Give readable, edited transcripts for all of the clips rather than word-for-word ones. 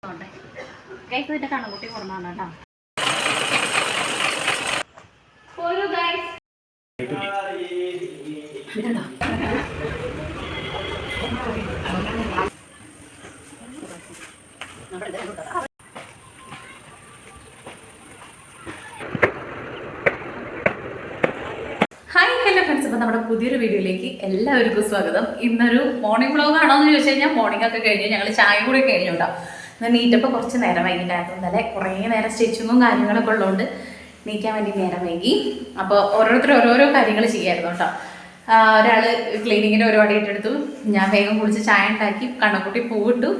ഇതിന്റെ കണ്ണുകുട്ടി കുറവാണ് കേട്ടോ. ഹായ് ഹലോ ഫ്രണ്ട്സ്, അപ്പോൾ നമ്മുടെ പുതിയൊരു വീഡിയോയിലേക്ക് എല്ലാവർക്കും സ്വാഗതം. ഇന്നൊരു മോർണിംഗ് വ്ളോഗ് ആണോ എന്ന് ചോദിച്ചു കഴിഞ്ഞാൽ മോർണിംഗ് ഒക്കെ കഴിഞ്ഞ് ഞങ്ങൾ ചായ കൂടി കഴിഞ്ഞു കേട്ടോ. എന്നാൽ നീറ്റപ്പോൾ കുറച്ച് നേരം വൈകിട്ടായിരുന്നു. ഇന്നലെ കുറേ നേരം സ്റ്റിച്ചിങ്ങും കാര്യങ്ങളൊക്കെ ഉള്ളതുകൊണ്ട് നീക്കാൻ വേണ്ടി നേരം വൈകി. അപ്പോൾ ഓരോരുത്തർ ഓരോരോ കാര്യങ്ങൾ ചെയ്യായിരുന്നു കേട്ടോ. ഒരാൾ ക്ലീനിങ്ങിൻ്റെ പരിപാടി ഏറ്റെടുത്തു. ഞാൻ വേഗം കുളിച്ച് ചായ ഉണ്ടാക്കി കണ്ണക്കുട്ടി പൂവിട്ടു.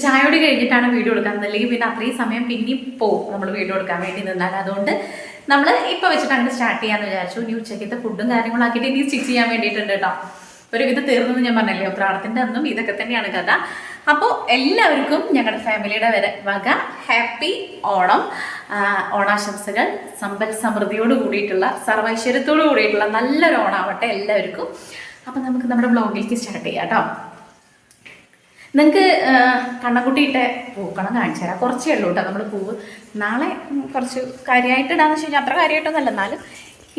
ചായ കൂടി കഴിഞ്ഞിട്ടാണ് വീഡിയോ എടുക്കാൻ. അല്ലെങ്കിൽ പിന്നെ അത്രയും സമയം പിന്നെയും പോവും നമ്മൾ വീഡിയോ എടുക്കാൻ വേണ്ടി നിന്നാൽ. അതുകൊണ്ട് നമ്മൾ ഇപ്പോൾ വെച്ചിട്ട് അങ്ങനെ സ്റ്റാർട്ട് ചെയ്യാമെന്ന് വിചാരിച്ചു. ഇനി ഉച്ചക്കത്തെ ഫുഡും കാര്യങ്ങളും ആക്കിയിട്ട് ഇനി സ്റ്റിച്ച് ചെയ്യാൻ വേണ്ടിയിട്ടുണ്ട് കേട്ടോ. ഒരു വിധം തീർന്നെന്ന് ഞാൻ പറഞ്ഞല്ലേ. ഉത്രാടത്തിൻ്റെ അന്നും ഇതൊക്കെ തന്നെയാണ് കഥ. അപ്പോൾ എല്ലാവർക്കും ഞങ്ങളുടെ ഫാമിലിയുടെ വക ഹാപ്പി ഓണം, ഓണാശംസകൾ. സമ്പൽ സമൃദ്ധിയോട് കൂടിയിട്ടുള്ള സർവൈശ്വര്യത്തോട് കൂടിയിട്ടുള്ള നല്ലൊരു ഓണാവട്ടെ എല്ലാവർക്കും. അപ്പോൾ നമുക്ക് നമ്മുടെ ബ്ലോഗിലേക്ക് സ്റ്റാർട്ട് ചെയ്യാം കേട്ടോ. നിങ്ങൾക്ക് കണ്ണക്കുട്ടിയിട്ട പൂക്കളം കാണിച്ചു തരാം. കുറച്ചേ ഉള്ളൂ കേട്ടോ നമ്മൾ പൂവ്. നാളെ കുറച്ച് കാര്യമായിട്ട് ഇടാന്ന് വെച്ച് കഴിഞ്ഞാൽ അത്ര കാര്യമായിട്ടൊന്നുമല്ല, എന്നാലും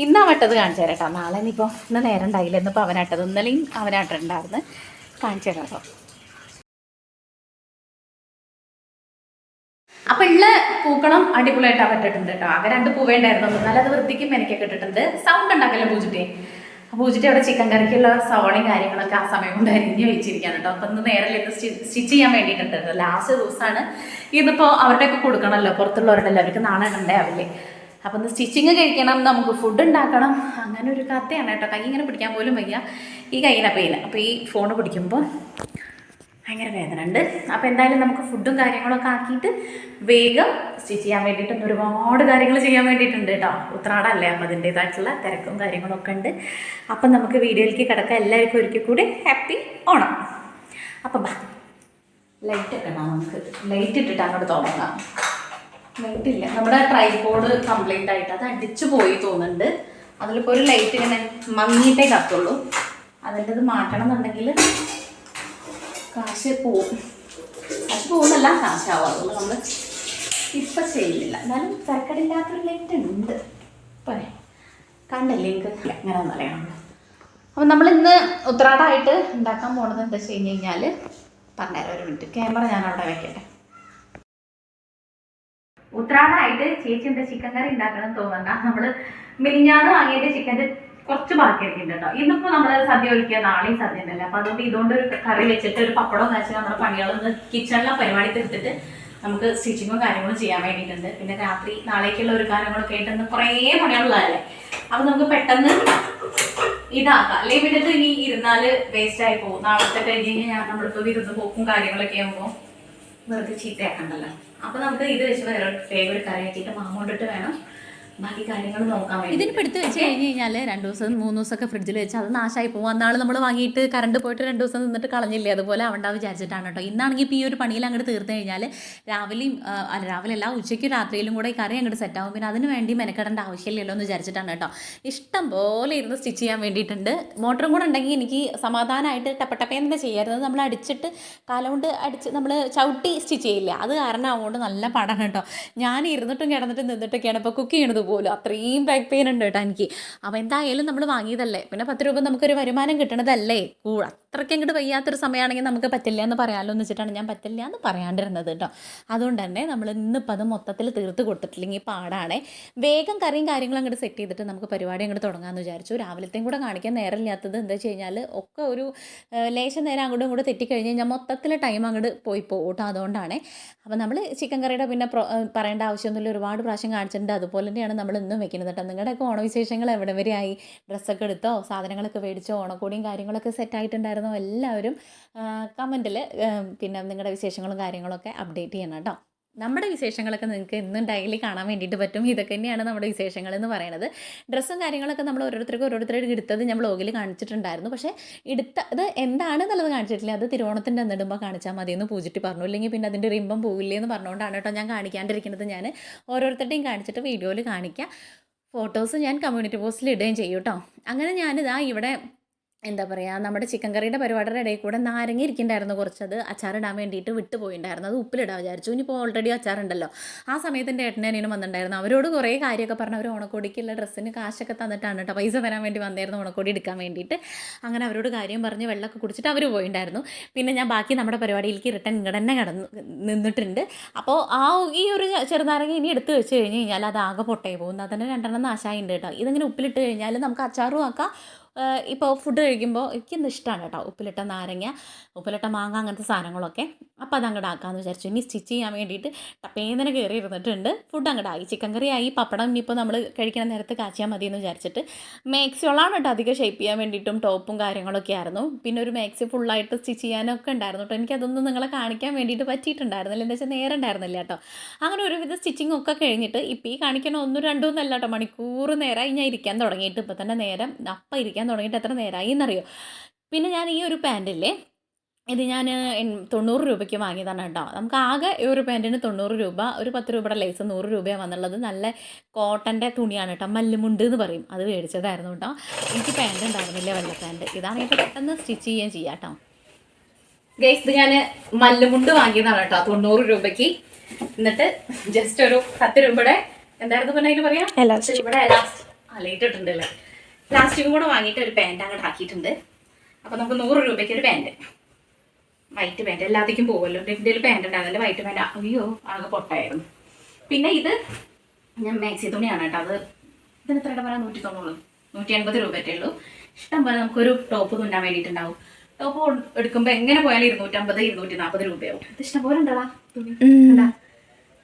ഇന്നാ വട്ടത് കാണിച്ചു തരാം കേട്ടോ. നാളെ ഇനിയിപ്പോൾ ഇന്ന് നേരം ഉണ്ടായില്ല, ഇന്നിപ്പോൾ അവനാട്ടത്. ഇന്നലെയും അവനാട്ടുണ്ടായിരുന്നു. കാണിച്ചു തരാം കേട്ടോ. അപ്പം ഉള്ള പൂക്കളം അടിപൊളിയായിട്ടാണ് പറ്റിട്ടുണ്ട് കേട്ടോ. ആകെ 2 പൂവേ ഉണ്ടായിരുന്നു. എന്നാലും അത് വൃത്തിക്കും എനിക്കൊക്കെ ഇട്ടിട്ടുണ്ട്. സൗണ്ട് ഉണ്ടാക്കല്ലോ പൂജിട്ടേ. പൂജിട്ട് അവിടെ ചിക്കൻ കറിക്കുള്ള സവോളയും കാര്യങ്ങളൊക്കെ ആ സമയം കൊണ്ട് അരിഞ്ഞ് വെച്ചിരിക്കുകയാണ് കേട്ടോ. അപ്പം ഇന്ന് നേരെ ഇന്ന് സ്റ്റിച്ച് ചെയ്യാൻ വേണ്ടിയിട്ടുണ്ട്. ലാസ്റ്റ് ദിവസമാണ്. ഇന്നിപ്പോൾ അവരുടെയൊക്കെ കൊടുക്കണമല്ലോ, പുറത്തുള്ളവരുടെ അവർക്ക് നാളെ ഉണ്ടാവില്ലേ. അപ്പം ഇന്ന് സ്റ്റിച്ചിങ് കഴിക്കണം, നമുക്ക് ഫുഡ് ഉണ്ടാക്കണം. അങ്ങനെ ഒരു കഥയാണ് കേട്ടോ. കൈ ഇങ്ങനെ പിടിക്കാൻ പോലും വയ്യ. ഈ കൈയിനെ പെയിന്. അപ്പോൾ ഈ ഫോൺ പിടിക്കുമ്പോൾ ഭയങ്കര വേദന ഉണ്ട്. അപ്പോൾ എന്തായാലും നമുക്ക് ഫുഡും കാര്യങ്ങളൊക്കെ ആക്കിയിട്ട് വേഗം സ്റ്റിച്ച് ചെയ്യാൻ വേണ്ടിയിട്ടുണ്ട്. ഒരുപാട് കാര്യങ്ങൾ ചെയ്യാൻ വേണ്ടിയിട്ടുണ്ട് കേട്ടോ. ഉത്രാടമല്ലേ, അപ്പം അതിൻ്റേതായിട്ടുള്ള തിരക്കും കാര്യങ്ങളൊക്കെ ഉണ്ട്. അപ്പം നമുക്ക് വീഡിയോയിലേക്ക് കിടക്കാം. എല്ലാവർക്കും ഒരിക്കൽ കൂടി ഹാപ്പി ഓണം. അപ്പം ലൈറ്റൊക്കെ ഉണ്ടാവും. നമുക്ക് ലൈറ്റ് ഇട്ടിട്ട് അങ്ങോട്ട് തുടങ്ങാം. ലൈറ്റ് ഇല്ല, നമ്മുടെ ട്രൈപോഡ് കംപ്ലൈൻ്റ് ആയിട്ട് അത് അടിച്ചു പോയി തോന്നുന്നുണ്ട്. അതിലിപ്പോൾ ഒരു ലൈറ്റ് ഇങ്ങനെ മങ്ങിയിട്ടേ കത്തുള്ളൂ. അതിൻ്റെത് മാറ്റണം എന്നുണ്ടെങ്കിൽ കാശ് പോകുന്നല്ല, കാശാവും. അതുകൊണ്ട് നമ്മൾ ഇപ്പം ചെയ്യുന്നില്ല. എന്നാലും തിരക്കടില്ലാത്തൊരു ലൈറ്റ് ഉണ്ട്. പോരെ, കണ്ടല്ലേ എനിക്ക് അങ്ങനെ ഒന്നറിയാണല്ലോ. അപ്പം നമ്മൾ ഇന്ന് ഉത്രാടമായിട്ട് ഉണ്ടാക്കാൻ പോകുന്നത് എന്താ വെച്ച് കഴിഞ്ഞ് കഴിഞ്ഞാൽ പറഞ്ഞുതരാം. ഒരു മിനിറ്റ്, ക്യാമറ ഞാൻ അവിടെ വയ്ക്കട്ടെ. ഉത്രാടമായിട്ട് ചേച്ചി എന്താ ചിക്കൻ കറി ഉണ്ടാക്കണം തോന്നണ്ട. നമ്മൾ മിനിഞ്ഞാന്ന് വാങ്ങിയിട്ട് ചിക്കൻ്റെ കുറച്ച് ബാക്കിയായിരിക്കും കേട്ടോ. ഇന്നിപ്പോൾ നമ്മൾ സദ്യ ഒരുക്കുക, നാളെയും സദ്യ ഉണ്ടല്ലോ. അപ്പോൾ അതുകൊണ്ട് ഇതുകൊണ്ട് ഒരു കറി വെച്ചിട്ട് ഒരു പപ്പടവും വെച്ച് നമ്മുടെ പണികളൊന്ന് കിച്ചണിലെ പരിപാടി തീർത്തിട്ട് നമുക്ക് സ്റ്റിച്ചിങ്ങും കാര്യങ്ങളും ചെയ്യാൻ വേണ്ടിയിട്ടുണ്ട്. പിന്നെ രാത്രി നാളേക്കുള്ള ഒരു കാര്യങ്ങളൊക്കെ ആയിട്ട് കുറേ പണികളുള്ളതല്ലേ. അപ്പോൾ നമുക്ക് പെട്ടെന്ന് ഇതാക്കാം. അല്ലെങ്കിൽ വിട്ടിട്ട് ഇനി ഇരുന്നാൽ വേസ്റ്റായി പോകും. നാളത്തെ കഴിഞ്ഞ് കഴിഞ്ഞാൽ നമ്മളിപ്പോൾ വിരുന്ന് പോക്കും കാര്യങ്ങളൊക്കെ ആകുമ്പോൾ വെറുതെ ചീത്തയാക്കണ്ടല്ലോ. അപ്പോൾ നമുക്ക് ഇത് വെച്ച് വേറെ ഒരു കറി ആക്കിയിട്ട് മാങ്ങ കൊണ്ടിട്ട് വേണം ബാക്കി കാര്യങ്ങൾ നോക്കാൻ വേണ്ടി. ഇതിന് എടുത്ത് വെച്ച് കഴിഞ്ഞ് കഴിഞ്ഞാൽ 2 ദിവസം 3 ദിവസമൊക്കെ ഫ്രിഡ്ജിൽ വെച്ച് അത് നാശമായി പോകും. അന്നാൾ നമ്മൾ വാങ്ങിയിട്ട് കറണ്ട് പോയിട്ട് 2 ദിവസം നിന്നിട്ട് കളഞ്ഞില്ലേ, അതുപോലെ അവണ്ടാ വിചാരിച്ചിട്ടാണ് കേട്ടോ. ഇന്നാണെങ്കിൽ ഇപ്പോൾ ഈ ഒരു പണിയിൽ അങ്ങോട്ട് തീർത്ത് കഴിഞ്ഞാൽ രാവിലെ അല്ല ഉച്ചയ്ക്കും രാത്രിയിലും കൂടെ ഈ കറി അങ്ങോട്ട് സെറ്റാകും. പിന്നെ അതിന് വേണ്ടി മെനക്കെടേണ്ട ആവശ്യമില്ലല്ലോ എന്ന് വിചാരിച്ചിട്ടാണ് കേട്ടോ. ഇഷ്ടം പോലെ ഇരുന്ന് സ്റ്റിച്ച് ചെയ്യാൻ വേണ്ടിയിട്ടുണ്ട്. മോട്ടറും കൂടെ ഉണ്ടെങ്കിൽ എനിക്ക് സമാധാനമായിട്ട് ടപ്പേന്ന് ചെയ്യാറുള്ളത്. നമ്മൾ അടിച്ചിട്ട് കാലുകൊണ്ട് അടിച്ച് നമ്മൾ ചവിട്ടി സ്റ്റിച്ച് ചെയ്യില്ല. അത് കാരണം അതുകൊണ്ട് നല്ല പാടാണ് കേട്ടോ. ഞാൻ ഇരുന്നിട്ടും കിടന്നിട്ടും നിന്നിട്ടൊക്കെയാണ് ഇപ്പോൾ കുക്ക് ചെയ്യണത് പോലും. അത്രയും ബാക്ക് പെയിൻ ഉണ്ട് കേട്ടോ എനിക്ക്. അപ്പോൾ എന്തായാലും നമ്മൾ വാങ്ങിയതല്ലേ, പിന്നെ 10 രൂപ നമുക്കൊരു വരുമാനം കിട്ടണതല്ലേ. അത്രയ്ക്ക് അങ്ങോട്ട് വയ്യാത്തൊരു സമയമാണെങ്കിൽ നമുക്ക് പറ്റില്ല എന്ന് പറയാമല്ലോ എന്ന് വെച്ചിട്ടാണ് ഞാൻ പറ്റില്ല എന്ന് പറയാണ്ടിരുന്നത് കേട്ടോ. അതുകൊണ്ട് തന്നെ നമ്മൾ ഇന്നിപ്പോൾ അത് മൊത്തത്തിൽ തീർത്ത് കൊടുത്തിട്ടില്ലെങ്കിൽ പാടാണേ. വേഗം കറിയും കാര്യങ്ങളും അങ്ങോട്ട് സെറ്റ് ചെയ്തിട്ട് നമുക്ക് പരിപാടി അങ്ങോട്ട് തുടങ്ങാമെന്ന് വിചാരിച്ചു. രാവിലത്തെയും കൂടെ കാണിക്കാൻ നേരമില്ലാത്തത് എന്താ വെച്ച് കഴിഞ്ഞാൽ ഒക്കെ ഒരു ലേശം നേരം അങ്ങോട്ടും ഇങ്ങോട്ട് തെറ്റിക്കഴിഞ്ഞ് കഴിഞ്ഞാൽ മൊത്തത്തിൽ ടൈം അങ്ങോട്ട് പോയി പോകട്ടോ. അതുകൊണ്ടാണ്. അപ്പോൾ നമ്മൾ ചിക്കൻ കറിയുടെ പിന്നെ പറയേണ്ട ആവശ്യമൊന്നുമില്ല, ഒരുപാട് പ്രാവശ്യം കാണിച്ചിട്ടുണ്ട്. അതുപോലെ തന്നെയാണ് നമ്മൾ ഇന്നും വെക്കുന്നത് കേട്ടോ. നിങ്ങളുടെയൊക്കെ ഓണവിശേഷങ്ങൾ എവിടെ വരെയായി? ഡ്രസ്സൊക്കെ എടുത്തോ, സാധനങ്ങളൊക്കെ മേടിച്ചോ, ഓണക്കോടിയും കാര്യങ്ങളൊക്കെ സെറ്റായിട്ടുണ്ടായിരുന്നോ? എല്ലാവരും കമൻറ്റിൽ പിന്നെ നിങ്ങളുടെ വിശേഷങ്ങളും കാര്യങ്ങളൊക്കെ അപ്ഡേറ്റ് ചെയ്യണം കേട്ടോ. നമ്മുടെ വിശേഷങ്ങളൊക്കെ നിങ്ങൾക്ക് എന്നും ഡെയിലി കാണാൻ വേണ്ടിയിട്ട് പറ്റും. ഇതൊക്കെ തന്നെയാണ് നമ്മുടെ വിശേഷങ്ങൾ എന്ന് പറയുന്നത്. ഡ്രസ്സും കാര്യങ്ങളൊക്കെ നമ്മൾ ഓരോരുത്തർക്ക് എടുത്തത് ഞാൻ വ്ളോഗിൽ കാണിച്ചിട്ടുണ്ടായിരുന്നു. പക്ഷേ എടുത്തത് എന്താണെന്നുള്ളത് കാണിച്ചിട്ടില്ല. അത് തിരുവോണത്തിൻ്റെ അന്നിടുമ്പോൾ കാണിച്ചാൽ മതിയെന്ന് പൂജിട്ട് പറഞ്ഞു. ഇല്ലെങ്കിൽ പിന്നെ അതിൻ്റെ റിമ്പം പോവില്ലേ എന്ന് പറഞ്ഞുകൊണ്ടാണ് കേട്ടോ ഞാൻ കാണിക്കാണ്ടിരിക്കുന്നത്. ഞാൻ ഓരോരുത്തരുടെയും കാണിച്ചിട്ട് വീഡിയോയിൽ കാണിക്കാം. ഫോട്ടോസ് ഞാൻ കമ്മ്യൂണിറ്റി പോസ്റ്റിൽ ഇടുകയും ചെയ്യും കേട്ടോ. അങ്ങനെ ഞാനിതാ ഇവിടെ എന്താ പറയുക, നമ്മുടെ ചിക്കൻ കറിയുടെ പരിപാടിയുടെ ഇടയിൽ കൂടെ നാരങ്ങ ഇരിക്കുന്നുണ്ടായിരുന്നു കുറച്ചത് അച്ചാറിടാൻ വേണ്ടിയിട്ട് വിട്ടുപോയിട്ടുണ്ടായിരുന്നു. അത് ഉപ്പിലിടാൻ വിചാരിച്ചു. ഇനിയിപ്പോൾ ഓൾറെഡി അച്ചാറുണ്ടല്ലോ. ആ സമയത്ത് എൻ്റെ ഏട്ടനും അനിയനും വന്നിട്ടുണ്ടായിരുന്നു. അവരോട് കുറേ കാര്യമൊക്കെ പറഞ്ഞ് അവർ ഓണക്കോടിക്കുള്ള ഡ്രസ്സിന് കാശൊക്കെ തന്നിട്ടാണ് കേട്ടോ, പൈസ തരാൻ വേണ്ടി വന്നായിരുന്നു ഓണക്കോടി എടുക്കാൻ വേണ്ടിയിട്ട്. അങ്ങനെ അവരോട് കാര്യം പറഞ്ഞ് വെള്ളമൊക്കെ കുടിച്ചിട്ട് അവർ പോയിട്ടുണ്ടായിരുന്നു. പിന്നെ ഞാൻ ബാക്കി നമ്മുടെ പരിപാടിയിലേക്ക് റിട്ടേൺ ഇങ്ങോട്ട് തന്നെ നിന്നിട്ടുണ്ട്. അപ്പോൾ ഈ ഒരു ചെറുനാരങ്ങ ഇനി എടുത്ത് വെച്ച് കഴിഞ്ഞ് കഴിഞ്ഞാൽ അത് ആകെ പൊട്ടയെ പോകും. അതിന് 2 നാശമായിട്ടുണ്ട് കേട്ടോ. ഇതിങ്ങനെ ഉപ്പിലിട്ട് കഴിഞ്ഞാൽ നമുക്ക് അച്ചാറും ആക്കാം. ഇപ്പോൾ ഫുഡ് കഴിക്കുമ്പോൾ എനിക്കിന്ന് ഇഷ്ടമാണ് കേട്ടോ ഉപ്പിലിട്ട നാരങ്ങ, ഉപ്പിലിട്ട മാങ്ങ, അങ്ങനത്തെ സാധനങ്ങളൊക്കെ. അപ്പോൾ അത് അങ്ങോട്ട് ആക്കാമെന്ന് വിചാരിച്ചു. ഇനി സ്റ്റിച്ച് ചെയ്യാൻ വേണ്ടിയിട്ട് ടപ്പേന്നനെ കയറി ഇരുന്നിട്ടുണ്ട്. ഫുഡ് അങ്ങോട്ടായി, ചിക്കൻ കറി ആയി, പപ്പടം ഇനിയിപ്പോൾ നമ്മൾ കഴിക്കുന്ന നേരത്ത് കാച്ചിയാൽ മതി എന്ന് വിചാരിച്ചിട്ട് മാക്സിയോളാണ് കേട്ടോ അധികം ഷേപ്പ് ചെയ്യാൻ വേണ്ടിയിട്ടും ടോപ്പും കാര്യങ്ങളൊക്കെ ആയിരുന്നു. പിന്നെ ഒരു മാക്സി ഫുള്ളായിട്ട് സ്റ്റിച്ച് ചെയ്യാനൊക്കെ ഉണ്ടായിരുന്നു കേട്ടോ. എനിക്കതൊന്നും നിങ്ങളെ കാണിക്കാൻ വേണ്ടിയിട്ട് പറ്റിയിട്ടുണ്ടായിരുന്നില്ല, എന്താ വെച്ചാൽ നേരം ഉണ്ടായിരുന്നില്ല കേട്ടോ. അങ്ങനെ ഒരുവിധ സ്റ്റിച്ചിങ് ഒക്കെ കഴിഞ്ഞിട്ട് ഇപ്പോൾ ഈ കാണിക്കണ 1-2 ഒന്നല്ല കേട്ടോ, മണിക്കൂർ നേരമായി ഞാൻ ഇരിക്കാൻ തുടങ്ങിയിട്ട്. ഇപ്പോൾ തന്നെ നേരം അപ്പം ഇരിക്കാൻ തുടങ്ങിയിട്ട് എത്ര നേരമായി എന്നറിയോ. പിന്നെ ഞാൻ ഈ ഒരു പാൻറ്റില്ലേ, ഇത് ഞാൻ 90 രൂപയ്ക്ക് വാങ്ങിയതാണ് കേട്ടോ. നമുക്ക് ആകെ ഈ ഒരു പാൻറ്റിന് 90 രൂപ, ഒരു 10 രൂപയുടെ ലേസ് 100 രൂപയാണ് വന്നുള്ളത്. നല്ല കോട്ടൻ്റെ തുണിയാണ് കേട്ടോ, മല്ലുമുണ്ട് എന്ന് പറയും. അത് മേടിച്ചതായിരുന്നു കേട്ടോ. എനിക്ക് പാൻറ്റ് ഉണ്ടായിരുന്നില്ല, വെള്ള പാൻറ്റ്. ഇതാണെങ്കിൽ പെട്ടെന്ന് സ്റ്റിച്ച് ചെയ്യുകയും ചെയ്യാം കേട്ടോ. ഗൈസ്, ഇത് ഞാൻ മല്ലുമുണ്ട് വാങ്ങിയതാണ് കേട്ടോ 90 രൂപയ്ക്ക്. എന്നിട്ട് ജസ്റ്റ് ഒരു 10 രൂപയുടെ എന്തായിരുന്നു പിന്നെ അതിന് പറയാം, ഇവിടെ ലൈറ്റ് ഇട്ടുണ്ടല്ലേ, പ്ലാസ്റ്റിക്കും കൂടെ വാങ്ങിയിട്ട് ഒരു പാൻറ്റ് അങ്ങോട്ട് ആക്കിയിട്ടുണ്ട്. അപ്പോൾ നമുക്ക് 100 രൂപയ്ക്ക് ഒരു പാൻറ്റ്, വൈറ്റ് പാൻറ്റ്, എല്ലാത്തേക്കും പോകുമല്ലോ. എൻ്റെ ഒരു പാൻറ്റ് ഉണ്ടായിരുന്നില്ല, വൈറ്റ് പാൻറ്റ്. അയ്യോ ആകെ പൊട്ടായിരുന്നു. പിന്നെ ഇത് ഞാൻ മാക്സി തുണിയാണ് കേട്ടോ. അത് ഇതിന് എത്രയുടെ പറയാം, 190, 180 രൂപയൊക്കെ ഉള്ളൂ. ഇഷ്ടം പോലെ നമുക്കൊരു ടോപ്പ് തുന്നാൻ വേണ്ടിയിട്ടുണ്ടാവും. ടോപ്പ് എടുക്കുമ്പോൾ എങ്ങനെ പോയാലും 250, 240 രൂപയാവും. ഇത് ഇഷ്ടം പോലെ ഉണ്ടടാ തുണി.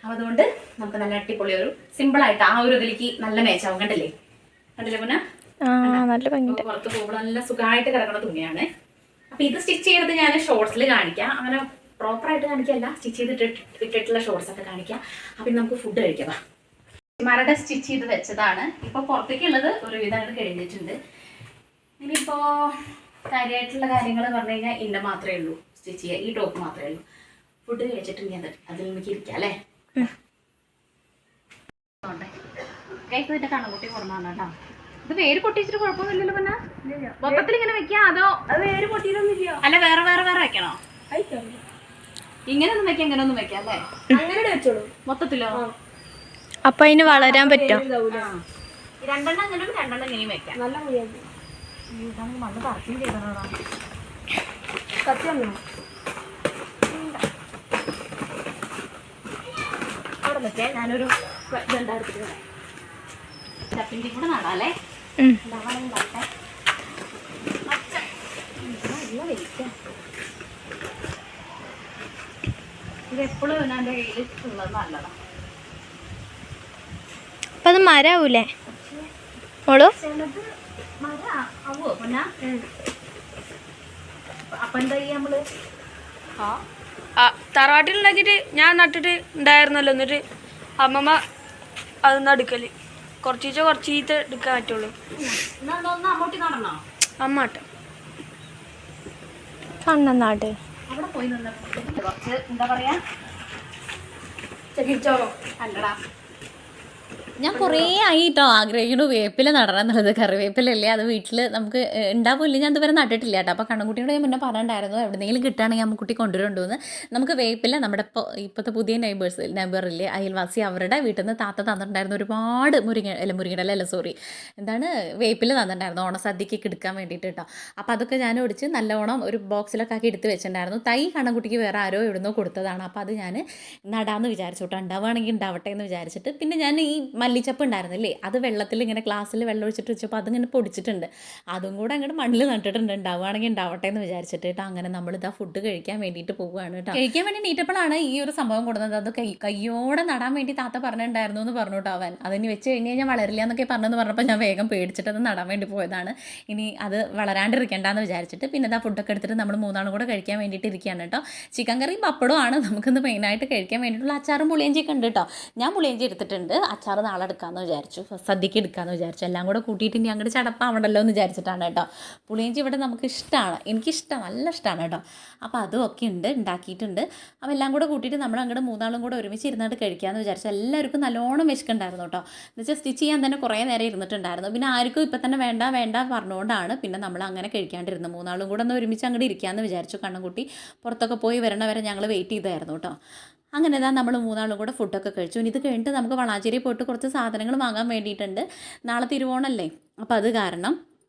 അപ്പോൾ അതുകൊണ്ട് നമുക്ക് നല്ല അടിപൊളി ഒരു സിമ്പിളായിട്ട് ആ ഒരു ഇതിലേക്ക് നല്ല മേച്ചാവും. കണ്ടില്ലേ പിന്നെ പുറത്ത് പോകുമ്പോൾ നല്ല സുഖമായിട്ട് കിടക്കുന്ന തുണിയാണ്. അപ്പൊ ഇത് സ്റ്റിച്ച് ചെയ്തത് ഞാൻ ഷോർട്സിൽ കാണിക്കാം. അങ്ങനെ പ്രോപ്പറായിട്ട് കാണിക്കല്ല, സ്റ്റിച്ച് ഇട്ടിട്ടുള്ള ഷോർട്സ് ഒക്കെ കാണിക്കാം. അപ്പൊ നമുക്ക് ഫുഡ് കഴിക്കാം. മരടെ സ്റ്റിച്ച് ചെയ്ത് വെച്ചതാണ്. ഇപ്പൊ പുറത്തേക്കുള്ളത് ഒരുവിധം അങ്ങോട്ട് കഴിഞ്ഞിട്ടുണ്ട്. ഇനിയിപ്പോ കാര്യമായിട്ടുള്ള കാര്യങ്ങൾ പറഞ്ഞു കഴിഞ്ഞാൽ ഇന്ന മാത്രമേ ഉള്ളൂ സ്റ്റിച്ച് ചെയ്യുക. ഈ ടോപ്പ് മാത്രമേ ഉള്ളൂ. ഫുഡ് കഴിച്ചിട്ടുണ്ടെങ്കിൽ അതിൽ നമുക്ക് ഇരിക്കാം അല്ലേ. കേക്ക് കണക്കുട്ടി കൊടുന്നാണ് കേട്ടോ. ഇത് വേര് പൊട്ടിച്ചിട്ട് കുഴപ്പമൊന്നുമില്ലല്ലോ. പിന്നെ മൊത്തത്തിൽ ഇങ്ങനെ വെക്കാം, അതോ വേര് പൊട്ടിയിട്ടൊന്നുമില്ല, അല്ല വേറെ വേറെ വേറെ വെക്കണോ? ഇങ്ങനെയൊന്നും വെക്കാം, ഇങ്ങനെ ഒന്നും വെക്കാം അല്ലേ. അങ്ങനെ വെച്ചോളൂ മൊത്തത്തിലോ. അപ്പൊ അതിന് വളരാൻ പറ്റും. 2 അങ്ങനെ 2 ഇങ്ങനെയും വെക്കാം. നല്ല മണ്ണ് പറിച്ചും ചെയ്തതാണ്. അവിടെ വെച്ചേ, ഞാനൊരു ഇതുണ്ടായിരുന്നു ചപ്പിൻ്റെ കൂടെ നടാല്ലേ. ഇത് എപ്പോഴും എൻ്റെ കയ്യിൽ ഉള്ളത് നല്ലതാണ്. അപ്പൊ അത് മരാവൂലേ മോളു? ചിലത് മര ആവോ പിന്നെ. അപ്പൊ എന്താ ചെയ്യാ നമ്മള്? തറവാട്ടിലുണ്ടാക്കിട്ട് ഞാൻ നട്ടിട്ട് ഉണ്ടായിരുന്നല്ലോ. എന്നിട്ട് അമ്മമ്മ അതൊന്നും എടുക്കല് കുറച്ചീച്ച എടുക്കാൻ പറ്റുള്ളൂ. അമ്മാട്ട കണ്ണനാട് അവിടെ പോയി കുറച്ച് എന്താ പറയാ ചെകിച്ചോറോ അല്ലടാ. ഞാൻ കുറേ ആയിട്ടോ ആഗ്രഹിക്കുന്നു വേപ്പില നടണം എന്നുള്ളത്. കറിവേപ്പിലല്ലേ, അത് വീട്ടിൽ നമുക്ക് ഉണ്ടാവില്ല. ഞാൻ ഇതുവരെ നട്ടിട്ടില്ല കേട്ടോ. അപ്പോൾ കണ്ണൻകുട്ടിയോട് ഞാൻ മുന്നേ പറഞ്ഞിട്ടുണ്ടായിരുന്നു എവിടെയെങ്കിലും കിട്ടുകയാണെങ്കിൽ അമ്മക്കുട്ടി കൊണ്ടുവരുന്നുണ്ടെന്ന്. നമുക്ക് വേപ്പില നമ്മുടെ ഇപ്പോഴത്തെ പുതിയ നെയ്ബറില്ലേ അയൽവാസി, അവരുടെ വീട്ടിൽ നിന്ന് താത്ത തന്നിട്ടുണ്ടായിരുന്നു ഒരുപാട് വേപ്പില തന്നിട്ടുണ്ടായിരുന്നു ഓണസദ്യക്ക് എടുക്കാൻ വേണ്ടിയിട്ട് കേട്ടോ. അപ്പോൾ അതൊക്കെ ഞാൻ ഒടിച്ച് നല്ലോണം ഒരു ബോക്സിലൊക്കെ ആക്കി എടുത്ത് വെച്ചിട്ടുണ്ടായിരുന്നു. തൈ കണ്ണൻകുട്ടിക്ക് വേറെ ആരോ എവിടുന്നോ കൊടുത്തതാണ്. അപ്പോൾ അത് ഞാൻ നടാമെന്ന് വിചാരിച്ചു കേട്ടോ, ഉണ്ടാവുകയാണെങ്കിൽ ഉണ്ടാവട്ടെ എന്ന് വിചാരിച്ചിട്ട്. പിന്നെ ഞാൻ ഈ മല്ലിച്ചപ്പ് ഉണ്ടായിരുന്നില്ലേ, അത് വെള്ളത്തിൽ ഇങ്ങനെ ഗ്ലാസ്സിൽ വെള്ളം ഒഴിച്ചിട്ട് വെച്ചപ്പോൾ അതിങ്ങനെ പൊടിച്ചിട്ടുണ്ട്. അതും കൂടെ അങ്ങോട്ട് മണ്ണിൽ നട്ടിട്ടുണ്ട്, ഉണ്ടാവുകയാണെങ്കിൽ ഉണ്ടാവട്ടെ എന്ന് വിചാരിച്ചിട്ട് കേട്ടോ. അങ്ങനെ നമ്മളിതാ ഫുഡ് കഴിക്കാൻ വേണ്ടിയിട്ട് പോവുകയാണ് കേട്ടോ. കഴിക്കാൻ വേണ്ടി നീറ്റപ്പോഴാണ് ഈ ഒരു സംഭവം കൊടുക്കുന്നത്. അത് കയ്യോടെ നടാൻ വേണ്ടി താത്ത പറഞ്ഞിട്ടുണ്ടായിരുന്നു എന്ന് പറഞ്ഞു കേട്ടോ. അവൻ അതിന് വെച്ച് കഴിഞ്ഞ് കഴിഞ്ഞാൽ വളരില്ല എന്നൊക്കെ പറഞ്ഞെന്ന് പറഞ്ഞപ്പോൾ ഞാൻ വേഗം പേടിച്ചിട്ട് അത് നടാൻ വേണ്ടി പോയതാണ്. ഇനി അത് വളരാണ്ടിരിക്കേണ്ടെന്ന് വിചാരിച്ചിട്ട് പിന്നെ ഇതാ ഫുഡൊക്കെ എടുത്തിട്ട് നമ്മൾ 3 കൂടെ കഴിക്കാൻ വേണ്ടിയിട്ട് ഇരിക്കുകയാണ് കേട്ടോ. ചിക്കൻ കറിയും പപ്പടവും ആണ് നമുക്കിന്ന് മെയിനായിട്ട് കഴിക്കാൻ വേണ്ടിയിട്ടുള്ള. അച്ചാറും പുളിയഞ്ചിയൊക്കെ ഉണ്ട് കേട്ടോ. ഞാൻ പുളിയഞ്ചി എടുത്തിട്ടുണ്ട്, അച്ചാർ നാളെ എടുക്കാമെന്ന് വിചാരിച്ചു, സദ്യക്ക് എടുക്കാമെന്ന് വിചാരിച്ചു. എല്ലാം കൂടെ കൂട്ടിയിട്ട് ഇനി അങ്ങോട്ട് ചടപ്പാവണ്ടല്ലോ എന്ന് വിചാരിച്ചിട്ടാണ് കേട്ടോ. പുളിയിഞ്ചി ഇവിടെ നമുക്ക് ഇഷ്ടമാണ്, എനിക്കിഷ്ടം, നല്ല ഇഷ്ടമാണ് കേട്ടോ. അപ്പോൾ അതുമൊക്കെ ഉണ്ട്, ഉണ്ടാക്കിയിട്ടുണ്ട്. അപ്പോൾ എല്ലാം കൂടെ കൂട്ടിയിട്ട് നമ്മൾ അങ്ങോട്ട് മൂന്നാളും കൂടെ ഒരുമിച്ച് ഇരുന്നിട്ട് കഴിക്കാമെന്ന് വിചാരിച്ചു. എല്ലാവർക്കും നല്ലോണം വിശക്കുണ്ടായിരുന്നു കേട്ടോ. എന്നുവെച്ചാൽ സ്റ്റിച്ച് ചെയ്യാൻ തന്നെ കുറേ നേരം ഇരുന്നിട്ടുണ്ടായിരുന്നു. പിന്നെ ആർക്കും ഇപ്പം തന്നെ വേണ്ട പറഞ്ഞുകൊണ്ടാണ് പിന്നെ നമ്മൾ അങ്ങനെ കഴിക്കാണ്ടിരുന്നത്. മൂന്നാളും കൂടെ ഒന്ന് ഒരുമിച്ച് അങ്ങോട്ട് ഇരിക്കാമെന്ന് വിചാരിച്ചു. കണ്ണൻകുട്ടി പുറത്തൊക്കെ പോയി വരണ വരെ ഞങ്ങൾ വെയിറ്റ് ചെയ്തായിരുന്നു കേട്ടോ. അങ്ങനെ ഇതാ നമ്മൾ മൂന്നാളും കൂടെ ഫുഡൊക്കെ കഴിച്ചു. ഇനി ഇത് കഴിഞ്ഞിട്ട് നമുക്ക് വളാഞ്ചേരി പോയിട്ട് കുറച്ച് സാധനങ്ങൾ വാങ്ങാൻ വേണ്ടിയിട്ടുണ്ട്. നാളെ തിരുവോണമല്ലേ, അപ്പോൾ അത് കാരണം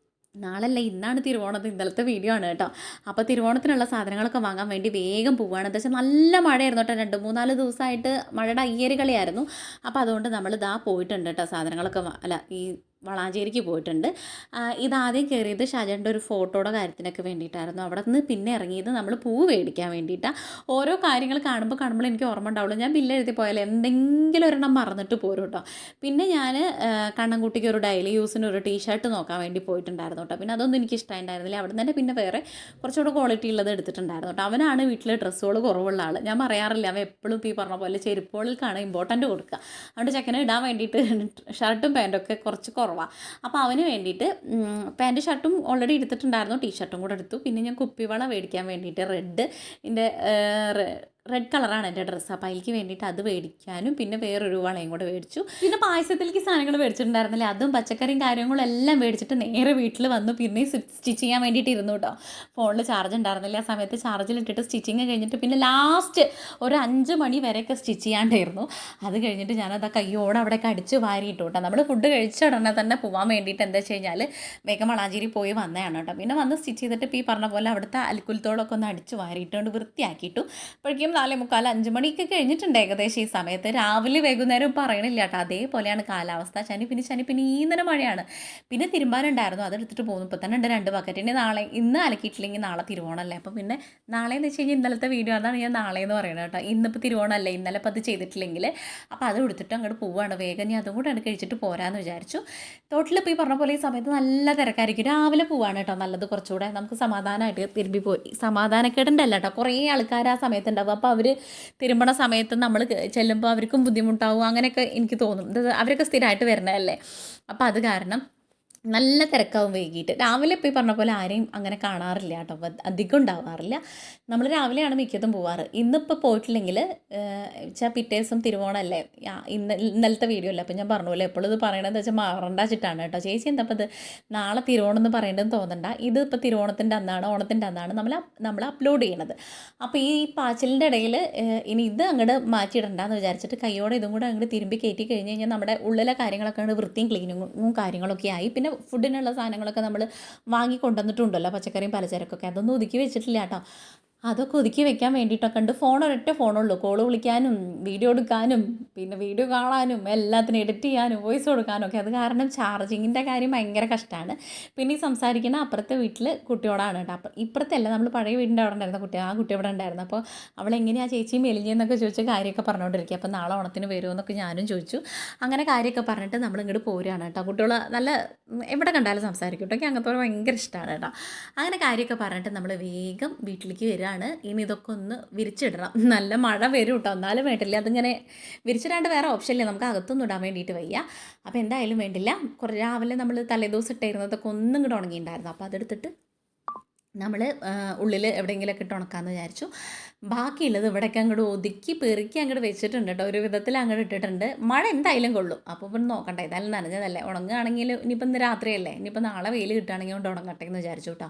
നാളല്ല, ഇന്നാണ് തിരുവോണത്തിന്, ഇന്നലത്തെ വീഡിയോ ആണ് കേട്ടോ. അപ്പോൾ തിരുവോണത്തിനുള്ള സാധനങ്ങളൊക്കെ വാങ്ങാൻ വേണ്ടി വേഗം പോവുകയാണ്. എന്താ വെച്ചാൽ നല്ല മഴയായിരുന്നു കേട്ടോ, 2-3 ദിവസമായിട്ട് മഴയുടെ അയ്യേറുകളിയായിരുന്നു. അപ്പോൾ അതുകൊണ്ട് നമ്മൾ ഇതാ പോയിട്ടുണ്ട് കേട്ടോ, സാധനങ്ങളൊക്കെ ഈ വളാഞ്ചേരിക്ക് പോയിട്ടുണ്ട്. ഇതാദ്യം കയറിയത് ഷാജൻ്റെ ഒരു ഫോട്ടോയുടെ കാര്യത്തിനൊക്കെ വേണ്ടിയിട്ടായിരുന്നു. അവിടെ നിന്ന് പിന്നെ ഇറങ്ങിയത് നമ്മൾ പൂവ് മേടിക്കാൻ വേണ്ടിയിട്ടാണ്. ഓരോ കാര്യങ്ങൾ കാണുമ്പോൾ എനിക്ക് ഓർമ്മ ഉണ്ടാവുള്ളൂ. ഞാൻ ബില്ല് എഴുതി പോയാൽ എന്തെങ്കിലും ഒരെണ്ണം മറന്നിട്ട് പോരും കേട്ടോ. പിന്നെ ഞാൻ കണ്ണൻകുട്ടിക്ക് ഒരു ഡെയിലി യൂസിന് ഒരു ടീഷർട്ട് നോക്കാൻ വേണ്ടി പോയിട്ടുണ്ടായിരുന്നു കേട്ടോ. പിന്നെ അതൊന്നും എനിക്ക് ഇഷ്ടമായിട്ടുണ്ടായിരുന്നില്ല. അവിടെ നിന്ന് തന്നെ പിന്നെ വേറെ കുറച്ചുകൂടെ ക്വാളിറ്റി ഉള്ളത് എടുത്തിട്ടുണ്ടായിരുന്നു കേട്ടോ. അവനാണ് വീട്ടിൽ ഡ്രസ്സുകൾ കുറവുള്ള ആൾ. ഞാൻ പറയാറില്ല, അവൻ എപ്പോഴും ഈ പറഞ്ഞ പോലെ ചെരുപ്പുകൾക്കാണ് ഇമ്പോർട്ടൻറ്റ് കൊടുക്കുക. അതുകൊണ്ട് ചെക്കനെ ഇടാൻ വേണ്ടിയിട്ട് ഷർട്ടും പാൻറ്റൊക്കെ കുറച്ച് കുറവാണ്. അപ്പോൾ അവന് വേണ്ടിയിട്ട് പാൻറ്റ് ഷർട്ടും ഓൾറെഡി എടുത്തിട്ടുണ്ടായിരുന്നു, ടീഷർട്ടും കൂടെ എടുത്തു. പിന്നെ ഞാൻ കുപ്പിവള മേടിക്കാൻ വേണ്ടിയിട്ട് റെഡ് കളറാണ് എൻ്റെ ഡ്രസ്സ്. അപ്പോൾ അതിലേക്ക് വേണ്ടിയിട്ട് അത് മേടിക്കാനും പിന്നെ വേറൊരു വളയും കൂടെ മേടിച്ചു. പിന്നെ പായസത്തിലേക്ക് സാധനങ്ങൾ മേടിച്ചിട്ടുണ്ടായിരുന്നില്ലേ, അതും പച്ചക്കറിയും കാര്യങ്ങളും എല്ലാം മേടിച്ചിട്ട് നേരെ വീട്ടിൽ വന്നു. പിന്നെയും സ്റ്റിച്ച് ചെയ്യാൻ വേണ്ടിയിട്ട് ഇരുന്നു കേട്ടോ. ഫോണിൽ ചാർജ് ഉണ്ടായിരുന്നില്ല, ആ സമയത്ത് ചാർജിലിട്ടിട്ട് സ്റ്റിച്ചിങ് കഴിഞ്ഞിട്ട് പിന്നെ ലാസ്റ്റ് ഒരു 5 മണി വരെയൊക്കെ സ്റ്റിച്ച് ചെയ്യാണ്ടായിരുന്നു. അത് കഴിഞ്ഞിട്ട് ഞാനത് കയ്യോടെ അവിടെയൊക്കെ അടിച്ച് വാരിയിട്ടു കേട്ടോ. നമ്മൾ ഫുഡ് കഴിച്ച ഉടനെ തന്നെ പോകാൻ വേണ്ടിയിട്ട് എന്താ വെച്ച് കഴിഞ്ഞാൽ വേഗം വളാഞ്ചേരി പോയി വന്നതാണ് കേട്ടോ. പിന്നെ വന്ന് സ്റ്റിച്ച് ചെയ്തിട്ട് ഇപ്പോൾ ഈ പറഞ്ഞ പോലെ അവിടുത്തെ അൽക്കുലത്തോടൊക്കെ ഒന്ന് അടിച്ച് വാരിയിട്ടുകൊണ്ട് വൃത്തിയാക്കിയിട്ടു. അപ്പോഴേക്കും 4:45 മണിക്ക് കഴിഞ്ഞിട്ടുണ്ട് ഏകദേശം ഈ സമയത്ത്. രാവിലെ വൈകുന്നേരം പറയണില്ല കേട്ടോ, അതേപോലെയാണ് കാലാവസ്ഥ. ശനി ഇന്നലെ മഴയാണ്. പിന്നെ തിരുമ്പാനുണ്ടായിരുന്നു, അതെടുത്തിട്ട് പോകുന്നു. ഇപ്പോൾ തന്നെ ഉണ്ട് 2 ബക്കറ്റ്. ഇനി ഇന്ന് അലക്കിയിട്ടില്ലെങ്കിൽ നാളെ തിരുവോണമല്ലേ. അപ്പോൾ പിന്നെ നാളെ എന്ന് വെച്ച് കഴിഞ്ഞാൽ ഇന്നലത്തെ വീഡിയോ, അതാണ് ഞാൻ നാളെ എന്ന് പറയുന്നത് കേട്ടോ. ഇന്നിപ്പോൾ തിരുവോണമല്ലേ, ഇന്നലെ ഇപ്പോൾ അത് ചെയ്തിട്ടില്ലെങ്കിൽ അപ്പോൾ അത് എടുത്തിട്ട് അങ്ങോട്ട് പോവുകയാണ് വേഗം. ഇനി അതും കൂടെ കഴിച്ചിട്ട് പോരാമെന്ന് വിചാരിച്ചു. തോട്ടിലിപ്പോൾ ഈ പറഞ്ഞ പോലെ ഈ സമയത്ത് നല്ല തിരക്കായിരിക്കും. രാവിലെ പോവാണ് കേട്ടോ നല്ലത്, കുറച്ചുകൂടെ നമുക്ക് സമാധാനമായിട്ട് തിരുമ്പി പോയി. സമാധാനക്കേടുണ്ട് അല്ല കേട്ടോ, കുറേ ആൾക്കാർ ആ സമയത്ത് ഉണ്ടാവും. അപ്പോൾ അവർ തിരുമ്പണ സമയത്ത് നമ്മൾ ചെല്ലുമ്പോൾ അവർക്കും ബുദ്ധിമുട്ടാവും, അങ്ങനെയൊക്കെ എനിക്ക് തോന്നും. അവരൊക്കെ സ്ഥിരമായിട്ട് വരുന്നതല്ലേ. അപ്പോൾ അത് കാരണം നല്ല തിരക്കാവും വൈകിട്ട്. രാവിലെ ഇപ്പോൾ ഈ പറഞ്ഞ പോലെ ആരെയും അങ്ങനെ കാണാറില്ല കേട്ടോ, അധികം ഉണ്ടാവാറില്ല. നമ്മൾ രാവിലെയാണ് മിക്കതും പോവാറ്. ഇന്നിപ്പോൾ പോയിട്ടില്ലെങ്കിൽ വെച്ചാൽ പിറ്റേ ദിവസം തിരുവോണമല്ലേ, ഇന്നലത്തെ വീഡിയോ അല്ലേ. അപ്പോൾ ഞാൻ പറഞ്ഞല്ലോ എപ്പോഴും ഇത് പറയണതെന്ന് വെച്ചാൽ മാറണ്ട വെച്ചിട്ടാണ് കേട്ടോ. ചേച്ചി എന്താ ഇപ്പോൾ ഇത് നാളെ തിരുവോണം എന്ന് പറയേണ്ടതെന്ന് തോന്നണ്ട, ഇത് ഇപ്പോൾ തിരുവോണത്തിൻ്റെ അന്നാണ്, ഓണത്തിൻ്റെ അന്നാണ് നമ്മൾ അപ്ലോഡ് ചെയ്യണത്. അപ്പോൾ ഈ പാച്ചിലിൻ്റെ ഇടയിൽ ഇനി ഇത് അങ്ങോട്ട് മാറ്റിയിടണ്ടെന്ന് വിചാരിച്ചിട്ട് കയ്യോടെ ഇതും കൂടെ അങ്ങോട്ട് തിരുമ്പി കയറ്റി കഴിഞ്ഞ് കഴിഞ്ഞാൽ നമ്മുടെ ഉള്ളിലെ കാര്യങ്ങളൊക്കെ അങ്ങോട്ട് വൃത്തിയും ക്ലീനിങ്ങും കാര്യങ്ങളൊക്കെ ആയി. പിന്നെ ഫുഡിനുള്ള സാധനങ്ങളൊക്കെ നമ്മൾ വാങ്ങി കൊണ്ടുവന്നിട്ടുണ്ടല്ലോ, പച്ചക്കറിയും പലചരക്കൊക്കെ, അതൊന്നും ഒതുക്കി വെച്ചിട്ടില്ല കേട്ടോ. അതൊക്കെ ഒതുക്കി വെക്കാൻ വേണ്ടിയിട്ടൊക്കെ ഉണ്ട്. ഒരൊറ്റ ഫോണുള്ളൂ, കോൾ വിളിക്കാനും വീഡിയോ എടുക്കാനും പിന്നെ വീഡിയോ കാണാനും എല്ലാത്തിനും എഡിറ്റ് ചെയ്യാനും വോയിസ് കൊടുക്കാനും ഒക്കെ. അത് കാരണം ചാർജിങ്ങിൻ്റെ കാര്യം ഭയങ്കര കഷ്ടമാണ്. പിന്നെ ഈ സംസാരിക്കുന്ന അപ്പുറത്തെ വീട്ടിൽ കുട്ടിയോടാണ് കേട്ടോ. അപ്പം ഇപ്പുറത്തല്ല, നമ്മൾ പഴയ വീടിൻ്റെ അവിടെ ഉണ്ടായിരുന്ന ആ കുട്ടി അവിടെ ഉണ്ടായിരുന്നു. അപ്പോൾ അവളെങ്ങനെയാണ് ചേച്ചി മെലിഞ്ഞെന്നൊക്കെ ചോദിച്ച് കാര്യമൊക്കെ പറഞ്ഞുകൊണ്ടിരിക്കുക. അപ്പോൾ നാളെ ഓണത്തിന് വരുമെന്നൊക്കെ ഞാനും ചോദിച്ചു. അങ്ങനെ കാര്യമൊക്കെ പറഞ്ഞിട്ട് നമ്മൾ ഇങ്ങോട്ട് പോരുകയാണ് കേട്ടോ. കുട്ടികൾ നല്ല എവിടെ കണ്ടാലും സംസാരിക്കും കേട്ടോ, എനിക്ക് അങ്ങനത്തെ ഭയങ്കര ഇഷ്ടമാണ് കേട്ടോ. അങ്ങനെ കാര്യമൊക്കെ പറഞ്ഞിട്ട് നമ്മൾ വേഗം വീട്ടിലേക്ക് വരികയാണ്. ഇനി ഇതൊക്കെ ഒന്ന് വിരിച്ചിടണം. നല്ല മഴ വരും കേട്ടോ, എന്നാലും വേണ്ടില്ല, അതിങ്ങനെ വിരിച്ചിടാണ്ട് വേറെ ഓപ്ഷൻ ഇല്ല, നമുക്ക് അകത്തൊന്നും ഇടാൻ വേണ്ടിയിട്ട് വയ്യ. അപ്പോൾ എന്തായാലും വേണ്ടില്ല, രാവിലെ നമ്മൾ തലേദിവസം ഇട്ടിരുന്നതൊക്കെ ഒന്നും ഇങ്ങോട്ട് ഉണങ്ങിയിട്ടുണ്ടായിരുന്നു. അപ്പോൾ അതെടുത്തിട്ട് നമ്മൾ ഉള്ളിൽ എവിടെയെങ്കിലുമൊക്കെ ഇട്ട് ഉണക്കാമെന്ന് വിചാരിച്ചു. ബാക്കിയുള്ളത് ഇവിടെയൊക്കെ അങ്ങോട്ട് ഒതുക്കി പെറുക്കി അങ്ങോട്ട് വെച്ചിട്ടുണ്ട് കേട്ടോ, ഒരു വിധത്തിൽ അങ്ങോട്ട് ഇട്ടിട്ടുണ്ട്. മഴ എന്തായാലും കൊള്ളും, അപ്പോൾ ഇപ്പം നോക്കണ്ട, ഏതായാലും നനഞ്ഞതല്ലേ. ഉണങ്ങുകയാണെങ്കിൽ ഇനിയിപ്പം ഇന്ന് രാത്രിയല്ലേ, ഇനിയിപ്പോൾ നാളെ വെയിൽ കിട്ടുകയാണെങ്കിൽ കൊണ്ട് ഉണങ്ങട്ടെ എന്ന് വിചാരിച്ചു കേട്ടോ.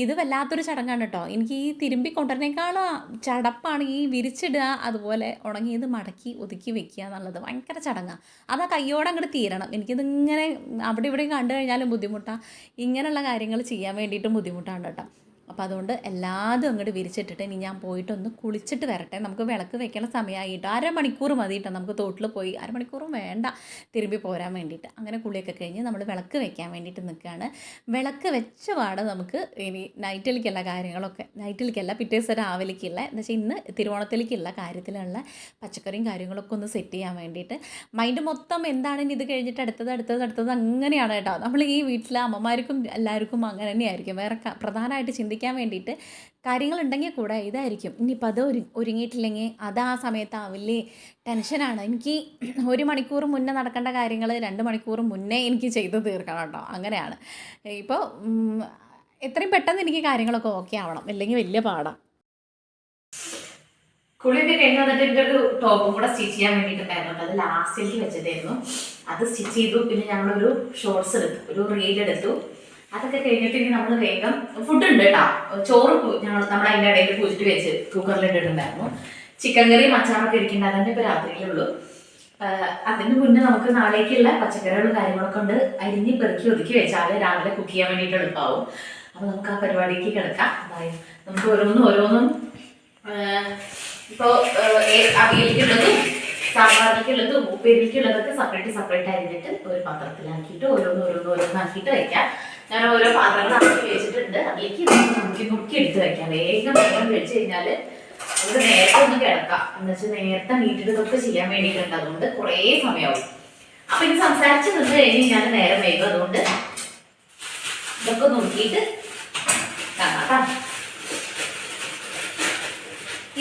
ഇത് വല്ലാത്തൊരു ചടങ്ങാണ് കേട്ടോ. എനിക്ക് ഈ തിരുമ്പി കൊണ്ടുവരണേക്കാളും ചടപ്പാണ് ഈ വിരിച്ചിടുക, അതുപോലെ ഉണങ്ങിയത് മടക്കി ഒതുക്കി വെക്കുക എന്നുള്ളത് ഭയങ്കര ചടങ്ങാണ്. അത് ആ കയ്യോടെ അങ്ങോട്ട് തീരണം. എനിക്കിതിങ്ങനെ അവിടെ ഇവിടെയും കണ്ടു കഴിഞ്ഞാലും ബുദ്ധിമുട്ടാണ്, ഇങ്ങനെയുള്ള കാര്യങ്ങൾ ചെയ്യാൻ വേണ്ടിയിട്ടും ബുദ്ധിമുട്ടാണ് കേട്ടോ. അപ്പോൾ അതുകൊണ്ട് എല്ലാതും അങ്ങോട്ട് വിരിച്ചിട്ടിട്ട് ഇനി ഞാൻ പോയിട്ടൊന്ന് കുളിച്ചിട്ട് വരട്ടെ. നമുക്ക് വിളക്ക് വെക്കണ സമയമായിട്ട് 1/2 മണിക്കൂർ മതി കേട്ടോ, നമുക്ക് തോട്ടിൽ പോയി 1/2 മണിക്കൂറും വേണ്ട തിരുമ്പി പോരാൻ വേണ്ടിയിട്ട്. അങ്ങനെ കുളിയൊക്കെ കഴിഞ്ഞ് നമ്മൾ വിളക്ക് വെക്കാൻ വേണ്ടിയിട്ട് നിൽക്കുകയാണ്. വിളക്ക് വെച്ച പാടെ നമുക്ക് ഇനി നൈറ്റിലേക്കുള്ള കാര്യങ്ങളൊക്കെ, നൈറ്റിലേക്കല്ല പിറ്റേ ദിവസം രാവിലേക്കുള്ള, എന്ന് വെച്ചാൽ ഇന്ന് തിരുവോണത്തിലേക്കുള്ള കാര്യത്തിലുള്ള പച്ചക്കറിയും കാര്യങ്ങളൊക്കെ ഒന്ന് സെറ്റ് ചെയ്യാൻ വേണ്ടിയിട്ട്. മൈൻഡ് മൊത്തം എന്താണ് ഇത് കഴിഞ്ഞിട്ട് അടുത്തത് അങ്ങനെയാണ് കേട്ടോ. നമ്മൾ ഈ വീട്ടിലെ അമ്മമാർക്കും എല്ലാവർക്കും അങ്ങനെ തന്നെയായിരിക്കും. വേറെ പ്രധാനമായിട്ട് ചിന്തിക്കാൻ സഹായിക്കാൻ വേണ്ടിയിട്ട് കാര്യങ്ങളുണ്ടെങ്കിൽ കൂടെ ഇതായിരിക്കും. ഇനിയിപ്പോൾ അത് ഒരുങ്ങിയിട്ടില്ലെങ്കിൽ അത് ആ സമയത്താവില്ലേ, ടെൻഷനാണ്. എനിക്ക് 1 മണിക്കൂർ മുന്നേ നടക്കേണ്ട കാര്യങ്ങൾ 2 മണിക്കൂർ മുന്നേ എനിക്ക് ചെയ്ത് തീർക്കണം കേട്ടോ. അങ്ങനെയാണ്. ഇപ്പോൾ എത്രയും പെട്ടെന്ന് എനിക്ക് കാര്യങ്ങളൊക്കെ ഓക്കെ ആവണം, അല്ലെങ്കിൽ വലിയ പാടാണ്. കുളിയൊക്കെ കഴിഞ്ഞ് വന്നിട്ട് എൻ്റെ ഒരു ടോപ്പും കൂടെ സ്റ്റിച്ച് ചെയ്യാൻ വേണ്ടിയിട്ടുണ്ടായിരുന്നു. അത് ലാസ്റ്റിലേക്ക് വെച്ചതായിരുന്നു. അത് സ്റ്റിച്ച് ചെയ്തു. പിന്നെ ഞങ്ങളൊരു ഷോർട്സ് എടുത്തു, ഒരു റീൽ എടുത്തു. അതൊക്കെ കഴിഞ്ഞിട്ട് ഇനി നമ്മൾ വേഗം ഫുഡ് ഉണ്ട് കേട്ടോ. ചോറ് നമ്മൾ അതിൻ്റെ ഇടയിൽ പൂജിട്ട് വെച്ച് കുക്കറിൽ ഇട്ടിട്ടുണ്ടായിരുന്നു. ചിക്കൻ കറിയും അച്ചാറൊക്കെ ഇരിക്കുന്നുണ്ട്. അതിൻ്റെ ഇപ്പോൾ രാത്രിയിലുള്ളൂ. അതിന് മുന്നേ നമുക്ക് നാളേക്കുള്ള പച്ചക്കറികളും കാര്യങ്ങളൊക്കെ ഉണ്ട് അരിഞ്ഞ് പെറുക്കി ഒതുക്കി വെച്ചാൽ രാവിലെ കുക്ക് ചെയ്യാൻ വേണ്ടിയിട്ട് എളുപ്പമാവും. അപ്പോൾ നമുക്ക് ആ പരിപാടിക്ക് കിടക്കാം. അതായത് നമുക്ക് ഓരോന്നും ഇപ്പോൾ അവിയലിക്കുള്ളതും സാമ്പാറിലേക്കുള്ളതും ഉപ്പേരിക്കുള്ളതൊക്കെ സെപ്പറേറ്റ് അരിഞ്ഞിട്ട് ഒരു പാത്രത്തിലാക്കിയിട്ട് ഓരോന്നാക്കിയിട്ട് വയ്ക്കാം. ഞാൻ ഓരോ പാത്രങ്ങൾ ആക്കി വെച്ചിട്ടുണ്ട്. അതിലേക്ക് നുറുക്കി എടുത്ത് വയ്ക്കാം. വേഗം കഴിച്ചു കഴിഞ്ഞാൽ നമുക്ക് നേരത്തെ ഒന്ന് കിടക്കാം. എന്ന് വെച്ചാൽ നേരത്തെ നീട്ടിട്ട് ഇതൊക്കെ ചെയ്യാൻ വേണ്ടിയിട്ടുണ്ട്. അതുകൊണ്ട് കുറേ സമയമാവും. അപ്പം ഇത് സംസാരിച്ച് നിന്ന് കഴിഞ്ഞ് ഞാൻ നേരം വൈകും. അതുകൊണ്ട് ഇതൊക്കെ നോക്കിയിട്ട് കാണാം.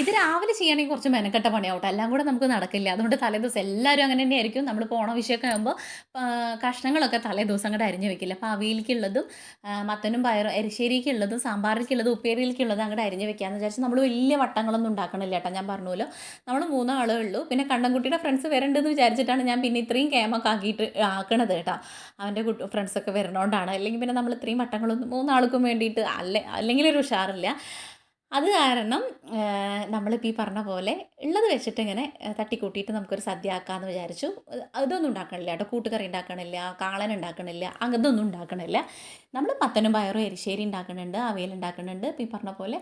ഇത് രാവിലെ ചെയ്യണമെങ്കിൽ കുറച്ച് മെനക്കെട്ട പണിയാവട്ടെ, എല്ലാം കൂടെ നമുക്ക് നടക്കില്ല. അതുകൊണ്ട് തലേദിവസം എല്ലാവരും അങ്ങനെ തന്നെയായിരിക്കും. നമ്മൾ പോണ വിഷയമൊക്കെ ആകുമ്പോൾ കഷ്ണങ്ങളൊക്കെ തലേദിവസം അങ്ങോട്ട് അരിഞ്ഞ് വെക്കില്ല. അപ്പോൾ അവിയലിക്കുള്ളതും മത്തനും പയറും എരിശ്ശേരിക്കുള്ളതും സാമ്പാറിക്കുള്ളതും ഉപ്പേരിയിലേക്കുള്ളതും അങ്ങോട്ട് അരിഞ്ഞ് വെക്കാമെന്ന് വിചാരിച്ച് നമ്മൾ വലിയ വട്ടങ്ങളൊന്നും ഉണ്ടാക്കണില്ല കേട്ടോ. ഞാൻ പറഞ്ഞല്ലോ നമ്മൾ 3 ആളേ ഉള്ളൂ. പിന്നെ കണ്ണൻകുട്ടിയുടെ ഫ്രണ്ട്സ് വരണ്ടെന്ന് വിചാരിച്ചിട്ടാണ് ഞാൻ പിന്നെ ഇത്രയും ക്യാമൊക്കെ ആക്കണത് കേട്ടോ. അവൻ്റെ ഫ്രണ്ട്സൊക്കെ വരണോണ്ടാണ്. അല്ലെങ്കിൽ പിന്നെ നമ്മൾ ഇത്രയും വട്ടങ്ങളൊന്നും 3 ആൾക്കും വേണ്ടിയിട്ട് അല്ലെങ്കിൽ ഒരു ഉഷാറില്ല. അത് കാരണം നമ്മളിപ്പോൾ ഈ പറഞ്ഞ പോലെ ഉള്ളത് വെച്ചിട്ട് ഇങ്ങനെ തട്ടിക്കൂട്ടിയിട്ട് നമുക്കൊരു സദ്യ ആക്കാമെന്ന് വിചാരിച്ചു. അതൊന്നും ഉണ്ടാക്കണില്ല കേട്ടോ. കൂട്ടുകറി ഉണ്ടാക്കണില്ല, കാളൻ ഉണ്ടാക്കണില്ല, അതൊന്നും ഉണ്ടാക്കണില്ല. നമ്മൾ മത്തനും പയറും എരിശ്ശേരി ഉണ്ടാക്കുന്നുണ്ട്, അവിയൽ ഉണ്ടാക്കുന്നുണ്ട്. ഇപ്പോൾ ഈ പറഞ്ഞ പോലെ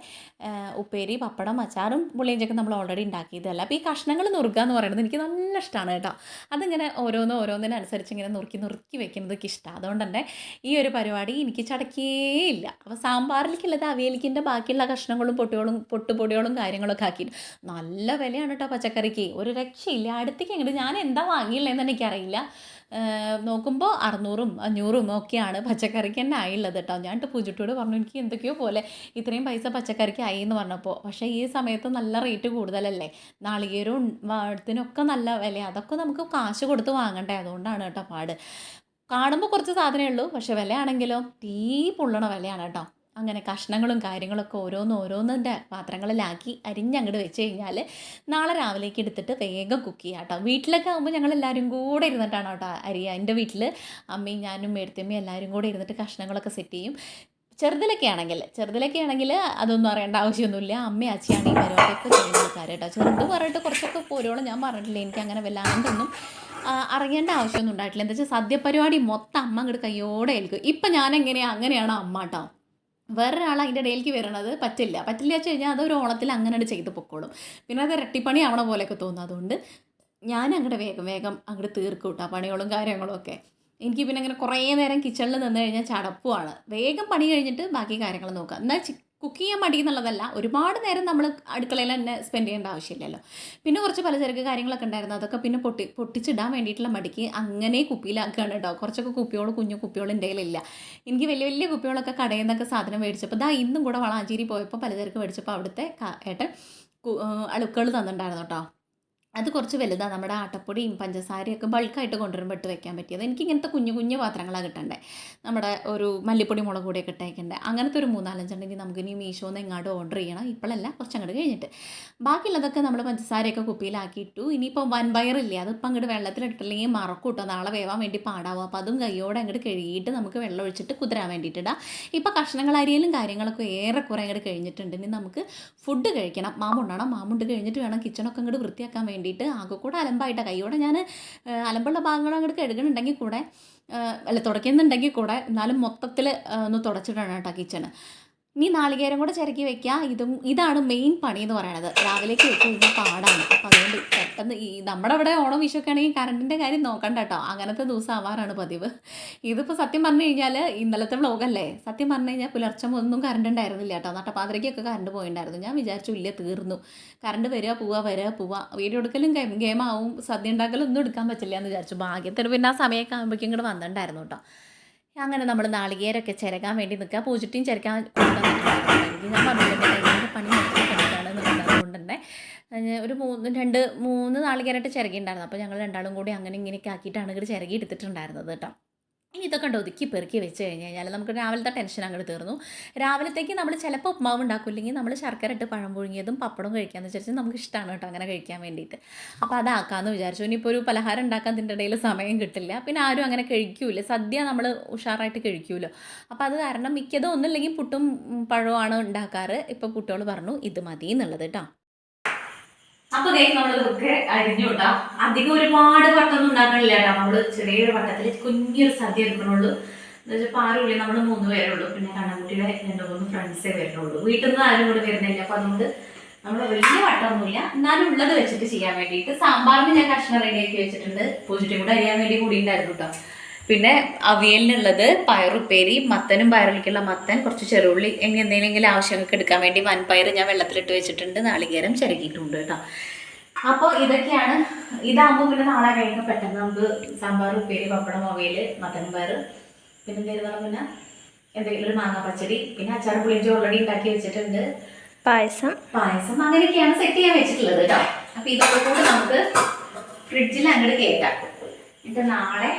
ഉപ്പേരി, പപ്പടം, അച്ചാറും പുളിയിഞ്ചൊക്കെ നമ്മൾ ഓൾറെഡി ഉണ്ടാക്കിയതല്ല. അപ്പോൾ ഈ കഷ്ണങ്ങൾ നുറുക്കുക എന്ന് പറയുന്നത് എനിക്ക് നല്ല ഇഷ്ടമാണ് കേട്ടോ. അതിങ്ങനെ ഓരോന്നിനനുസരിച്ച് ഇങ്ങനെ നുറുക്കി വെക്കുന്നതൊക്കെ ഇഷ്ടമാണ്. അതുകൊണ്ട് തന്നെ ഈ ഒരു പരിപാടി എനിക്ക് ചടക്കേയില്ല. അപ്പോൾ സാമ്പാറിലേക്കുള്ളത് അവിയലിക്കിൻ്റെ ബാക്കിയുള്ള കഷ്ണങ്ങളും പൊട്ടുപൊടികളും കാര്യങ്ങളൊക്കെ ആക്കിയിട്ട് നല്ല വിലയാണ് കേട്ടോ പച്ചക്കറിക്ക്. ഒരു രക്ഷയില്ല. അടുത്തേക്ക് അങ്ങോട്ട് ഞാൻ എന്താ വാങ്ങിയില്ലെന്ന് എനിക്കറിയില്ല. നോക്കുമ്പോൾ 600ഉം 500ഉം ഒക്കെയാണ് പച്ചക്കറിക്ക് തന്നെ ആയുള്ളത് കേട്ടോ. ഞാൻ പൂജിട്ടോട് പറഞ്ഞു എനിക്ക് എന്തൊക്കെയോ പോലെ ഇത്രയും പൈസ പച്ചക്കറിക്ക് ആയി എന്ന് പറഞ്ഞപ്പോൾ. പക്ഷേ ഈ സമയത്ത് നല്ല റേറ്റ് കൂടുതലല്ലേ. നാളികേരവും ഇതിനൊക്കെ നല്ല വില. അതൊക്കെ നമുക്ക് കാശ് കൊടുത്ത് വാങ്ങണ്ടേ. അതുകൊണ്ടാണ് കേട്ടോ പാട്. കാണുമ്പോൾ കുറച്ച് സാധനമേ ഉള്ളൂ, പക്ഷേ വിലയാണെങ്കിലോ തീ പൊള്ളണ വിലയാണ് കേട്ടോ. അങ്ങനെ കഷ്ണങ്ങളും കാര്യങ്ങളൊക്കെ ഓരോന്നിൻ്റെ പാത്രങ്ങളിലാക്കി അരിഞ്ഞങ്ങോട്ട് വെച്ച് കഴിഞ്ഞാൽ നാളെ രാവിലേക്ക് എടുത്തിട്ട് വേഗം കുക്ക് ചെയ്യാം കേട്ടോ. വീട്ടിലൊക്കെ ആകുമ്പോൾ ഞങ്ങളെല്ലാവരും കൂടെ ഇരുന്നിട്ടാണ് കേട്ടോ അരിയുക. എൻ്റെ വീട്ടിൽ അമ്മയും ഞാനും മേടത്തിയമ്മയും എല്ലാവരും കൂടെ ഇരുന്നിട്ട് കഷ്ണങ്ങളൊക്കെ സെറ്റ് ചെയ്യും. ചെറുതിലൊക്കെ ആണെങ്കിൽ അതൊന്നും അറിയേണ്ട ആവശ്യമൊന്നുമില്ല. അമ്മയും അച്ഛയാണ് ഈ പരിപാടിയൊക്കെ ചെയ്യുന്ന ആൾക്കാർ കേട്ടോ. ചെറുത് പറഞ്ഞിട്ട് കുറച്ചൊക്കെ പോരോളം ഞാൻ പറഞ്ഞിട്ടില്ല. എനിക്ക് അങ്ങനെ വല്ലാണ്ടൊന്നും അറിയേണ്ട ആവശ്യമൊന്നും ഉണ്ടായിട്ടില്ല. എന്താ വെച്ചാൽ സദ്യ പരിപാടി മൊത്തം അമ്മ അങ്ങോട്ട് കയ്യോടെ ഏൽക്കും. ഇപ്പം ഞാൻ അങ്ങനെയാണ് അമ്മ കേട്ടോ. വേറൊരാൾ അതിൻ്റെ ഇടയിലേക്ക് വരണത് പറ്റില്ല വെച്ച് കഴിഞ്ഞാൽ അതൊരു ഓണത്തിൽ അങ്ങനെ ചെയ്ത് പൊക്കോളും. പിന്നെ അത് ഇരട്ടിപ്പണി ആവണ പോലെയൊക്കെ തോന്നും. അതുകൊണ്ട് ഞാൻ അങ്ങോട്ട് വേഗം അങ്ങോട്ട് തീർക്കും കേട്ടോ പണികളും കാര്യങ്ങളും ഒക്കെ. എനിക്ക് പിന്നെ അങ്ങനെ കുറേ നേരം കിച്ചണിൽ നിന്ന് കഴിഞ്ഞാൽ ചടപ്പുമാണ്. വേഗം പണി കഴിഞ്ഞിട്ട് ബാക്കി കാര്യങ്ങൾ നോക്കുക. എന്നാൽ കുക്ക് ചെയ്യാൻ മടി എന്നുള്ളതല്ല, ഒരുപാട് നേരം നമ്മൾ അടുക്കളയിൽ തന്നെ സ്പെൻഡ് ചെയ്യേണ്ട ആവശ്യമില്ലല്ലോ. പിന്നെ കുറച്ച് പലചരക്ക് കാര്യങ്ങളൊക്കെ ഉണ്ടായിരുന്നു. അതൊക്കെ പിന്നെ പൊട്ടിച്ചിടാൻ വേണ്ടിയിട്ടുള്ള മടിക്ക് അങ്ങനെ കുപ്പിയിലാക്കുകയാണ് കേട്ടോ. കുറച്ചൊക്കെ കുഞ്ഞു കുപ്പികൾ എൻ്റെ കയ്യിലില്ല. എനിക്ക് വലിയ കുപ്പികളൊക്കെ കടയിൽ നിന്നൊക്കെ സാധനം മേടിച്ചപ്പോൾ ഇന്നും കൂടെ വളാഞ്ചേരി പോയപ്പോൾ പലചരക്ക് മേടിച്ചപ്പോൾ അവിടുത്തെ ഏട്ടൻ അളുക്കൾ തന്നിട്ടുണ്ടായിരുന്നു കേട്ടോ. അത് കുറച്ച് വലുതാണ്. നമ്മുടെ ആട്ടപ്പൊടിയും പഞ്ചസാരയൊക്കെ ബൾക്കായിട്ട് കൊണ്ടുവരുമ്പോൾ ഇട്ട് വെക്കാൻ പറ്റിയത്. എനിക്ക് ഇങ്ങനത്തെ കുഞ്ഞു പാത്രങ്ങളാണ് കിട്ടണ്ടേ. നമ്മുടെ ഒരു മല്ലിപ്പൊടി മുളക് പൊടിയൊക്കെ ഇട്ടേക്കണ്ടേ. അങ്ങനത്തെ ഒരു 3-4 ഉണ്ടെങ്കിൽ നമുക്ക് ഇനി മീഷോന്ന് എങ്ങാണ്ട് ഓർഡർ ചെയ്യണം. ഇപ്പോഴല്ല, കുറച്ചങ്ങോട്ട് കഴിഞ്ഞിട്ട്. ബാക്കിയുള്ളതൊക്കെ നമ്മൾ പഞ്ചസാരയൊക്കെ കുപ്പിയിലാക്കിയിട്ടു. ഇനിയിപ്പോൾ വൻപയറില്ലേ, അതിപ്പോൾ അങ്ങോട്ട് വെള്ളത്തിലിട്ടില്ലെങ്കിൽ മറക്കും കേട്ടോ. നാളെ വേവാൻ വേണ്ടി പാടാവും. അപ്പോൾ അതും കൈയോടെ അങ്ങോട്ട് കഴുകിയിട്ട് നമുക്ക് വെള്ളം ഒഴിച്ചിട്ട് കുതിരാൻ വേണ്ടിയിട്ടിടാം. ഇപ്പോൾ കഷ്ണങ്ങൾ അരിയലും കാര്യങ്ങളൊക്കെ ഏറെക്കുറെ അങ്ങോട്ട് കഴിഞ്ഞിട്ടുണ്ട്. ഇനി നമുക്ക് ഫുഡ് കഴിക്കണം. മാമുണ്ട് കഴിഞ്ഞിട്ട് വേണം കിച്ചണൊക്കെ അങ്ങോട്ട് വൃത്തിയാക്കാൻ വേണ്ടിയിട്ട്. ആകെ കൂടെ അലമ്പായിട്ടാണ്. കൈയോടെ ഞാൻ അലമ്പുള്ള ഭാഗങ്ങൾ അങ്ങോട്ട് കഴുകണുണ്ടെങ്കിൽ കൂടെ തുടയ്ക്കുന്നുണ്ടെങ്കിൽ കൂടെ എന്നാലും മൊത്തത്തിൽ ഒന്ന് തുടച്ചിടണം കേട്ടോ കിച്ചണ്. ഇനി നാളികേരം കൂടെ ചിരക്കി വെക്കുക. ഇതാണ് മെയിൻ പണി എന്ന് പറയണത്. രാവിലേക്ക് വെച്ച് കഴിഞ്ഞാൽ പാടാണ്. അപ്പോൾ അതുകൊണ്ട് പെട്ടെന്ന് നമ്മുടെ അവിടെ ഓണം വിഷുവൊക്കെ ആണെങ്കിൽ കറണ്ടിൻ്റെ കാര്യം നോക്കണ്ട കേട്ടോ. അങ്ങനത്തെ ദിവസം ആവാറാണ് പതിവ്. ഇതിപ്പോൾ സത്യം പറഞ്ഞു കഴിഞ്ഞാൽ ഇന്നലത്തെ വ്ളോഗല്ലേ, സത്യം പറഞ്ഞു കഴിഞ്ഞാൽ പുലർച്ചെ ഒന്നും കറണ്ട് ഉണ്ടായിരുന്നില്ല കേട്ടോ. നട്ടപ്പാതിരയ്ക്കൊക്കെ കറണ്ട് പോയിട്ടുണ്ടായിരുന്നു. ഞാൻ വിചാരിച്ചു ഇല്ല തീർന്നു, കറണ്ട് വരിക പോവുക. വീഡിയോ എടുക്കലും ഗെയിമാവും, സദ്യ ഉണ്ടാക്കലും ഒന്നും എടുക്കാൻ പറ്റില്ല എന്ന് വിചാരിച്ചു. ഭാഗ്യത്തിന് പിന്നെ ആ സമയമൊക്കെ ആകുമ്പോഴേക്കും ഇങ്ങോട്ട് വന്നിട്ടുണ്ടായിരുന്നു കേട്ടോ. അങ്ങനെ നമ്മൾ നാളികേരമൊക്കെ ചിരകാൻ വേണ്ടി നിൽക്കുക. പൂജിട്ടിയും ചിരക്കാൻ കൊടുക്കാൻ എനിക്ക് ഞാൻ പറഞ്ഞില്ല എൻ്റെ പണി നടത്തിയിട്ടാണെന്ന് പറഞ്ഞതുകൊണ്ട് തന്നെ ഒരു 3 നാളികേരമായിട്ട് ചിരകിയിട്ടുണ്ടായിരുന്നു. അപ്പോൾ ഞങ്ങൾ രണ്ടാളും കൂടി അങ്ങനെ ഇങ്ങനെയൊക്കെ ആക്കിയിട്ടാണ് ഇങ്ങോട്ട് ചിരകി എടുത്തിട്ടുണ്ടായിരുന്നത് കേട്ടോ. ഇനി ഇതൊക്കെ ഉണ്ട് ഒതുക്കി പെറുക്കി വെച്ച് കഴിഞ്ഞ് കഴിഞ്ഞാൽ നമുക്ക് രാവിലത്തെ ടെൻഷൻ അങ്ങോട്ട് തീർന്നു. രാവിലത്തേക്ക് നമ്മൾ ചിലപ്പോൾ ഉപ്മാവ് ഉണ്ടാക്കില്ലെങ്കിൽ നമ്മൾ ശർക്കര ഇട്ട് പഴം പുഴുങ്ങിയതും പപ്പടവും കഴിക്കാമെന്ന് വിചാരിച്ചാൽ നമുക്ക് ഇഷ്ടമാണ് കേട്ടോ അങ്ങനെ കഴിക്കാൻ വേണ്ടിയിട്ട്. അപ്പോൾ അതാക്കാമെന്ന് വിചാരിച്ചു. ഇനിയിപ്പോൾ ഒരു പലഹാരം ഉണ്ടാക്കാൻ ഇതിൻ്റെ ഇടയിൽ സമയം കിട്ടില്ല. പിന്നെ ആരും അങ്ങനെ കഴിക്കൂല, സദ്യ നമ്മൾ ഉഷാറായിട്ട് കഴിക്കുമല്ലോ. അപ്പോൾ അത് കാരണം മിക്കതും ഒന്നുമില്ലെങ്കിൽ പുട്ടും പഴവുമാണ് ഉണ്ടാക്കാറ്. ഇപ്പോൾ കുട്ടികൾ പറഞ്ഞു ഇത് മതി എന്നുള്ളത് കേട്ടോ. അപ്പോൾ നമ്മളിതൊക്കെ അരിഞ്ഞു കേട്ടോ. അധികം ഒരുപാട് വട്ടമൊന്നും ഉണ്ടാക്കണില്ല കേട്ടോ. നമ്മൾ ചെറിയൊരു വട്ടത്തിൽ കുഞ്ഞൊരു സദ്യ എടുക്കണുള്ളൂ. എന്ന് വെച്ചാൽ പാറുള്ളി നമ്മൾ 3 പേരേ ഉള്ളൂ. പിന്നെ കണ്ണൻകുട്ടിയുടെ 2-3 ഫ്രണ്ട്സേ വരുന്നുള്ളൂ. വീട്ടിൽ നിന്ന് ആരും കൂടെ വരുന്നില്ല. അപ്പോൾ അതുകൊണ്ട് നമ്മൾ വലിയ വട്ടമൊന്നുമില്ല, എന്നാലും ഉള്ളത് വെച്ചിട്ട് ചെയ്യാൻ വേണ്ടിയിട്ട്. സാമ്പാറിന് ഞാൻ കഷ്ണം റെഡിയാക്കി വെച്ചിട്ടുണ്ട്. പൂജിറ്റും കൂടെ അരിയാൻ വേണ്ടി കൂടി ഉണ്ടായിരുന്നു കേട്ടോ. പിന്നെ അവിയലിനുള്ളത് പയറുപ്പേരി, മത്തനും പയറിലേക്കുള്ള മത്തൻ, കുറച്ച് ചെറുള്ളി, എന്തെങ്കിലും ആവശ്യങ്ങൾക്ക് എടുക്കാൻ വേണ്ടി വൻപയർ ഞാൻ വെള്ളത്തിലിട്ട് വെച്ചിട്ടുണ്ട്. നാളികേരം ചിരകിയിട്ടുണ്ട് കേട്ടോ. അപ്പോൾ ഇതൊക്കെയാണ്. ഇതാകുമ്പോൾ പിന്നെ നാളെ കഴിഞ്ഞാൽ പെട്ടെന്ന് നമുക്ക് സാമ്പാർ, ഉപ്പേരി, പപ്പടം, അവിയൽ, മത്തനും പയർ, പിന്നെ എന്തെങ്കിലും പിന്നെ എന്തെങ്കിലും ഒരു മാങ്ങ പച്ചടി, പിന്നെ അച്ചാർ പുളിഞ്ചി ഓൾറെഡി ഉണ്ടാക്കി വെച്ചിട്ടുണ്ട്, പായസം അങ്ങനെയൊക്കെയാണ് സെറ്റ് ചെയ്യാൻ വെച്ചിട്ടുള്ളത് കേട്ടോ. അപ്പോൾ ഇതൊക്കെ കൂടെ നമുക്ക് ഫ്രിഡ്ജിൽ അങ്ങോട്ട് കയറ്റാം. എന്നിട്ട് നാളെ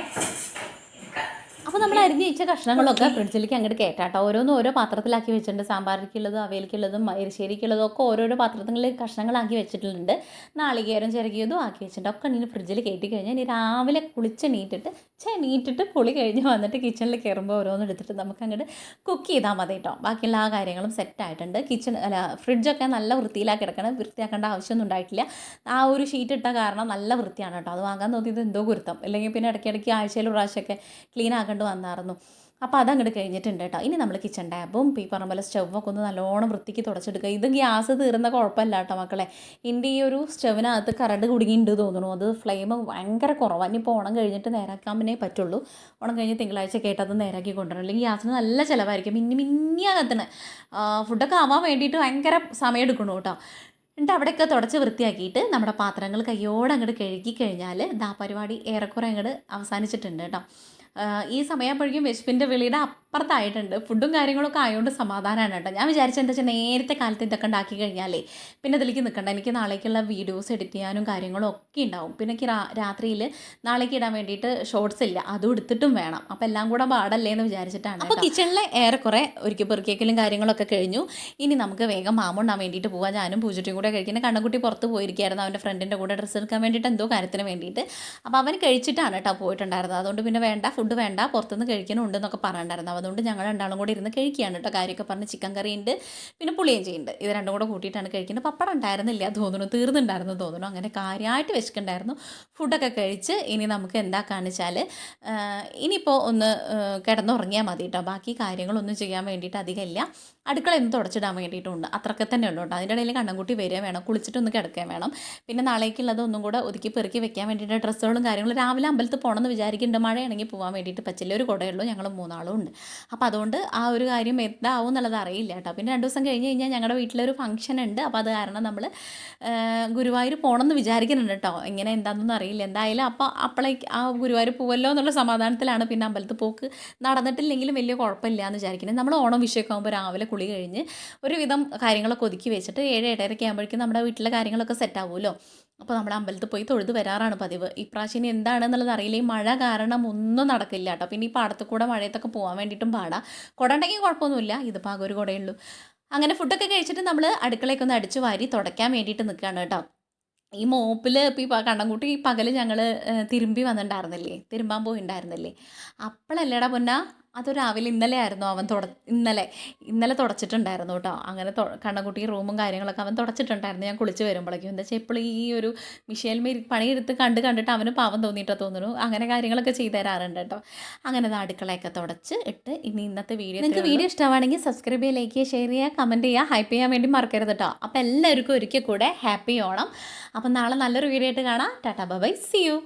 അപ്പോൾ നമ്മൾ അരിഞ്ഞ് വെച്ച കഷ്ണങ്ങളൊക്കെ ഫ്രിഡ്ജിലേക്ക് അങ്ങോട്ട് കയറ്റാട്ടോ. ഓരോന്നും ഓരോ പാത്രത്തിലാക്കി വെച്ചിട്ടുണ്ട്. സാമ്പാറിലേക്കുള്ളതും അവിയലിക്കുള്ളതും എരിശ്ശേരിക്കുള്ളതും ഒക്കെ ഓരോരോ പാത്രങ്ങളിൽ കഷ്ണങ്ങളാക്കി വെച്ചിട്ടുണ്ട്. നാളികേരം ചിരകിയതും ആക്കി വെച്ചിട്ടുണ്ട്. ഒക്കെ ഇനി ഫ്രിഡ്ജിൽ കയറ്റി കഴിഞ്ഞാൽ ഇനി രാവിലെ നീട്ടിട്ട് കുളി കഴിഞ്ഞ് വന്നിട്ട് കിച്ചണിൽ കയറുമ്പോൾ ഓരോന്നും എടുത്തിട്ട് നമുക്ക് അങ്ങോട്ട് കുക്ക് ചെയ്താൽ മതി കേട്ടോ. ബാക്കിയുള്ള ആ കാര്യങ്ങളും സെറ്റായിട്ടുണ്ട്. ഫ്രിഡ്ജൊക്കെ നല്ല വൃത്തിയിലാക്കി കിടക്കണം. വൃത്തിയാക്കേണ്ട ആവശ്യമൊന്നും ഉണ്ടായിട്ടില്ല. ആ ഒരു ഷീറ്റ് ഇട്ട കാരണം നല്ല വൃത്തിയാണ് കേട്ടോ. അത് വാങ്ങാൻ തോന്നിയത് എന്തോ ഗുരുത്തം. അല്ലെങ്കിൽ പിന്നെ ഇടയ്ക്കിടയ്ക്ക് ആഴ്ചയിൽ ഒരു പ്രാവശ്യമൊക്കെ ക്ലീൻ ആക്കേണ്ടി വന്നായിരുന്നു. അപ്പോൾ അതങ്ങോട്ട് കഴിഞ്ഞിട്ടുണ്ട് കേട്ടോ. ഇനി നമ്മൾ കിച്ചൺ ടാബും ഈ പറഞ്ഞ പോലെ സ്റ്റൗവൊക്കെ ഒന്ന് നല്ലോണം വൃത്തിക്ക് തുടച്ചെടുക്കുക. ഇത് ഗ്യാസ് തീർന്ന കുഴപ്പമില്ല കേട്ടോ മക്കളെ. എൻ്റെ ഈ ഒരു സ്റ്റൗവിനകത്ത് കറണ്ട് കുടുങ്ങിയിട്ടുണ്ട് തോന്നുന്നു. അത് ഫ്ലെയിം ഭയങ്കര കുറവാണ്. ഇനിയിപ്പോൾ ഓണം കഴിഞ്ഞിട്ട് നേരാക്കാമേ പറ്റുള്ളൂ. ഓണം കഴിഞ്ഞ് തിങ്കളാഴ്ച കേട്ടത് നേരാക്കി കൊണ്ടുവരണം. അല്ലെങ്കിൽ ഗ്യാസിന് നല്ല ചിലവായിരിക്കും. മിന്നിയാ കത്തണേ. ഫുഡൊക്കെ ആവാൻ വേണ്ടിയിട്ട് ഭയങ്കര സമയം എടുക്കണു കേട്ടോ. എന്നിട്ട് അവിടെയൊക്കെ തുടച്ച് വൃത്തിയാക്കിയിട്ട് നമ്മുടെ പാത്രങ്ങൾ കയ്യോടെ അങ്ങോട്ട് കഴുകി കഴിഞ്ഞാൽ പരിപാടി ഏറെക്കുറെ അങ്ങോട്ട് അവസാനിച്ചിട്ടുണ്ട് കേട്ടോ. ഈ സമയപ്പോഴേക്കും വിശപ്പിൻ്റെ വിളിയുടെ അപ്പുറത്തായിട്ടുണ്ട്. ഫുഡും കാര്യങ്ങളൊക്കെ ആയതുകൊണ്ട് സമാധാനമാണ് കേട്ടോ. ഞാൻ വിചാരിച്ചത് എന്താ വെച്ചാൽ നേരത്തെ കാലത്ത് ഇതൊക്കെ ഉണ്ടാക്കി കഴിഞ്ഞാലേ പിന്നെ ഇതിലേക്ക് നിൽക്കണ്ട. എനിക്ക് നാളേക്കുള്ള വീഡിയോസ് എഡിറ്റ് ചെയ്യാനും കാര്യങ്ങളും ഒക്കെ ഉണ്ടാവും. പിന്നെ എനിക്ക് രാത്രിയിൽ നാളേക്ക് ഇടാൻ വേണ്ടിയിട്ട് ഷോർട്സ് ഇല്ല, അതും എടുത്തിട്ടും വേണം. അപ്പോൾ എല്ലാം കൂടെ പാടല്ലേ എന്ന് വിചാരിച്ചിട്ടാണ്. അപ്പോൾ കിച്ചണിലെ ഏറെക്കുറെ ഒരിക്കൽ പെറുക്കിയേക്കലും കാര്യങ്ങളൊക്കെ കഴിഞ്ഞു. ഇനി നമുക്ക് വേഗം മാമുണ്ടാൻ വേണ്ടിയിട്ട് പോകാം. ഞാനും പൂജയും കൂടെ കഴിക്കുന്നത്. കണ്ണൻകുട്ടി പുറത്ത് പോയിരിക്കുകയായിരുന്നു അവൻ്റെ ഫ്രണ്ടിൻ്റെ കൂടെ ഡ്രസ്സ് എടുക്കാൻ വേണ്ടിയിട്ട്, എന്തോ കാര്യത്തിന് വേണ്ടിയിട്ട്. അപ്പോൾ അവൻ കഴിച്ചിട്ടാണ് കേട്ടോ പോയിട്ടുണ്ടായിരുന്നത്. അതുകൊണ്ട് പിന്നെ ഫുഡ് വേണ്ട, പുറത്തുനിന്ന് കഴിക്കണമുണ്ടെന്നൊക്കെ പറഞ്ഞിട്ടുണ്ടായിരുന്നു. അതുകൊണ്ട് ഞങ്ങൾ രണ്ടാളും കൂടി ഇരുന്ന് കഴിക്കുകയാണ് കേട്ടോ. കാര്യമൊക്കെ പറഞ്ഞ് ചിക്കൻ കറി ഉണ്ട്, പിന്നെ പുളിയിഞ്ചി ഉണ്ട്. ഇത് രണ്ടും കൂടെ കൂട്ടിയിട്ടാണ് കഴിക്കുന്നത്. പപ്പടം ഉണ്ടായിരുന്നില്ല തോന്നുന്നു, തീർന്നുണ്ടായിരുന്നു തോന്നുന്നു. അങ്ങനെ കാര്യമായിട്ട് വിശക്കുണ്ടായിരുന്നു. ഫുഡൊക്കെ കഴിച്ച് ഇനി നമുക്ക് എന്താക്കാന്ന് വെച്ചാൽ ഇനിയിപ്പോൾ ഒന്ന് കിടന്നുറങ്ങിയാൽ മതി കേട്ടോ. ബാക്കി കാര്യങ്ങളൊന്നും ചെയ്യാൻ വേണ്ടിയിട്ട് അധികമില്ല. അടുക്കള ഒന്ന് തുടച്ചിടാൻ വേണ്ടിയിട്ടുണ്ട്, അത്രയൊക്കെ തന്നെ ഉള്ളൂ കേട്ടോ. അതിൻ്റെ ഇടയിൽ കണ്ണൻകുട്ടി വരിക വേണം, കുളിച്ചിട്ടൊന്ന് കിടക്കാൻ വേണം. പിന്നെ നാളേക്കുള്ളത് ഒന്നും കൂടെ ഒതുക്കി പെറുക്കി വെക്കാൻ വേണ്ടിയിട്ട് ഡ്രസ്സുകളും കാര്യങ്ങളും. രാവിലെ അമ്പലത്തിൽ പോകണമെന്ന് വിചാരിക്കുന്നുണ്ട്. മഴയാണെങ്കിൽ പോകാൻ വേണ്ടിയിട്ട് പറ്റില്ല. ഒരു കുടയുള്ളൂ, ഞങ്ങൾ 3 ആളും ഉണ്ട്. അപ്പോൾ അതുകൊണ്ട് ആ ഒരു കാര്യം എന്താവും എന്നുള്ളത് അറിയില്ല കേട്ടോ. പിന്നെ 2 ദിവസം കഴിഞ്ഞ് കഴിഞ്ഞാൽ ഞങ്ങളുടെ വീട്ടിലൊരു ഫംഗ്ഷൻ ഉണ്ട്. അപ്പോൾ അത് കാരണം നമ്മൾ ഗുരുവായൂർ പോകണമെന്ന് വിചാരിക്കുന്നുണ്ട് കേട്ടോ. ഇങ്ങനെ എന്താണെന്നൊന്നും അറിയില്ല. എന്തായാലും അപ്പോഴേക്ക് ആ ഗുരുവായൂർ പോവല്ലോ എന്നുള്ള സമാധാനത്തിലാണ്. പിന്നെ അമ്പലത്തിൽ പോക്ക് നടന്നിട്ടില്ലെങ്കിലും വലിയ കുഴപ്പമില്ല എന്ന് വിചാരിക്കുന്നത്. നമ്മൾ ഓണം വിഷയമൊക്കെ ആകുമ്പോൾ രാവിലെ കുളി കഴിഞ്ഞ് ഒരുവിധം കാര്യങ്ങളൊക്കെ ഒതുക്കി വെച്ചിട്ട് 7-7:30 ആകുമ്പോഴേക്കും നമ്മുടെ വീട്ടിലെ കാര്യങ്ങളൊക്കെ സെറ്റ് ആവുമല്ലോ. അപ്പോൾ നമ്മൾ അമ്പലത്തിൽ പോയി തൊഴുത് വരാറാണ് പതിവ്. ഇപ്രാവശ്യം എന്താണെന്നുള്ളത് അറിയില്ല. ഈ മഴ കാരണം ഒന്നും നടക്കില്ല കേട്ടോ. പിന്നെ ഈ പാടത്ത് കൂടെ മഴയത്തൊക്കെ പോകാൻ വേണ്ടിയിട്ടും പാടാം. കുട ഉണ്ടെങ്കിൽ കുഴപ്പമൊന്നുമില്ല, ഇതിപ്പോൾ ആകെ ഒരു കുടയുള്ളൂ. അങ്ങനെ ഫുഡൊക്കെ കഴിച്ചിട്ട് നമ്മൾ അടുക്കളയൊക്കെ ഒന്ന് അടിച്ചു വാരി തുടയ്ക്കാൻ വേണ്ടിയിട്ട് നിൽക്കുകയാണ് കേട്ടോ. ഈ മോപ്പിൽ ഇപ്പോൾ ഈ കണ്ണൻകുട്ടി ഈ പകൽ ഞങ്ങൾ തിരുമ്പാൻ പോയിണ്ടായിരുന്നില്ലേ, അപ്പോഴല്ലേടാ പൊന്നാ അത് രാവിലെ ഇന്നലെ ആയിരുന്നു അവൻ ഇന്നലെ തുടച്ചിട്ടുണ്ടായിരുന്നു കേട്ടോ. അങ്ങനെ കണ്ണൻകുട്ടി റൂമും കാര്യങ്ങളൊക്കെ അവൻ തുടച്ചിട്ടുണ്ടായിരുന്നു ഞാൻ കുളിച്ച് വരുമ്പോഴേക്കും. എന്താ വെച്ചാൽ എപ്പോഴും ഈ ഒരു മിഷേൽമേൽ പണിയെടുത്ത് കണ്ടിട്ട് അവന് പാവം തോന്നിയിട്ടുണ്ടോ അങ്ങനെ കാര്യങ്ങളൊക്കെ ചെയ്തു തരാറുണ്ട് കേട്ടോ. അങ്ങനെ അടുക്കളയൊക്കെ തുടച്ച് ഇട്ട് ഇനി ഇന്നത്തെ നിങ്ങൾക്ക് വീഡിയോ ഇഷ്ടമാണെങ്കിൽ സബ്സ്ക്രൈബ് ചെയ്യുക, ലൈക്ക് ചെയ്യുക, ഷെയർ ചെയ്യുക, കമൻറ്റ് ചെയ്യുക, ഹൈപ്പ് ചെയ്യാൻ വേണ്ടി മറക്കരുത് കേട്ടോ. അപ്പോൾ എല്ലാവർക്കും ഒരിക്കൽ കൂടെ ഹാപ്പി ഓണം. അപ്പം നാളെ നല്ലൊരു വീഡിയോ ആയിട്ട് കാണാം. Tata bye bye, see U.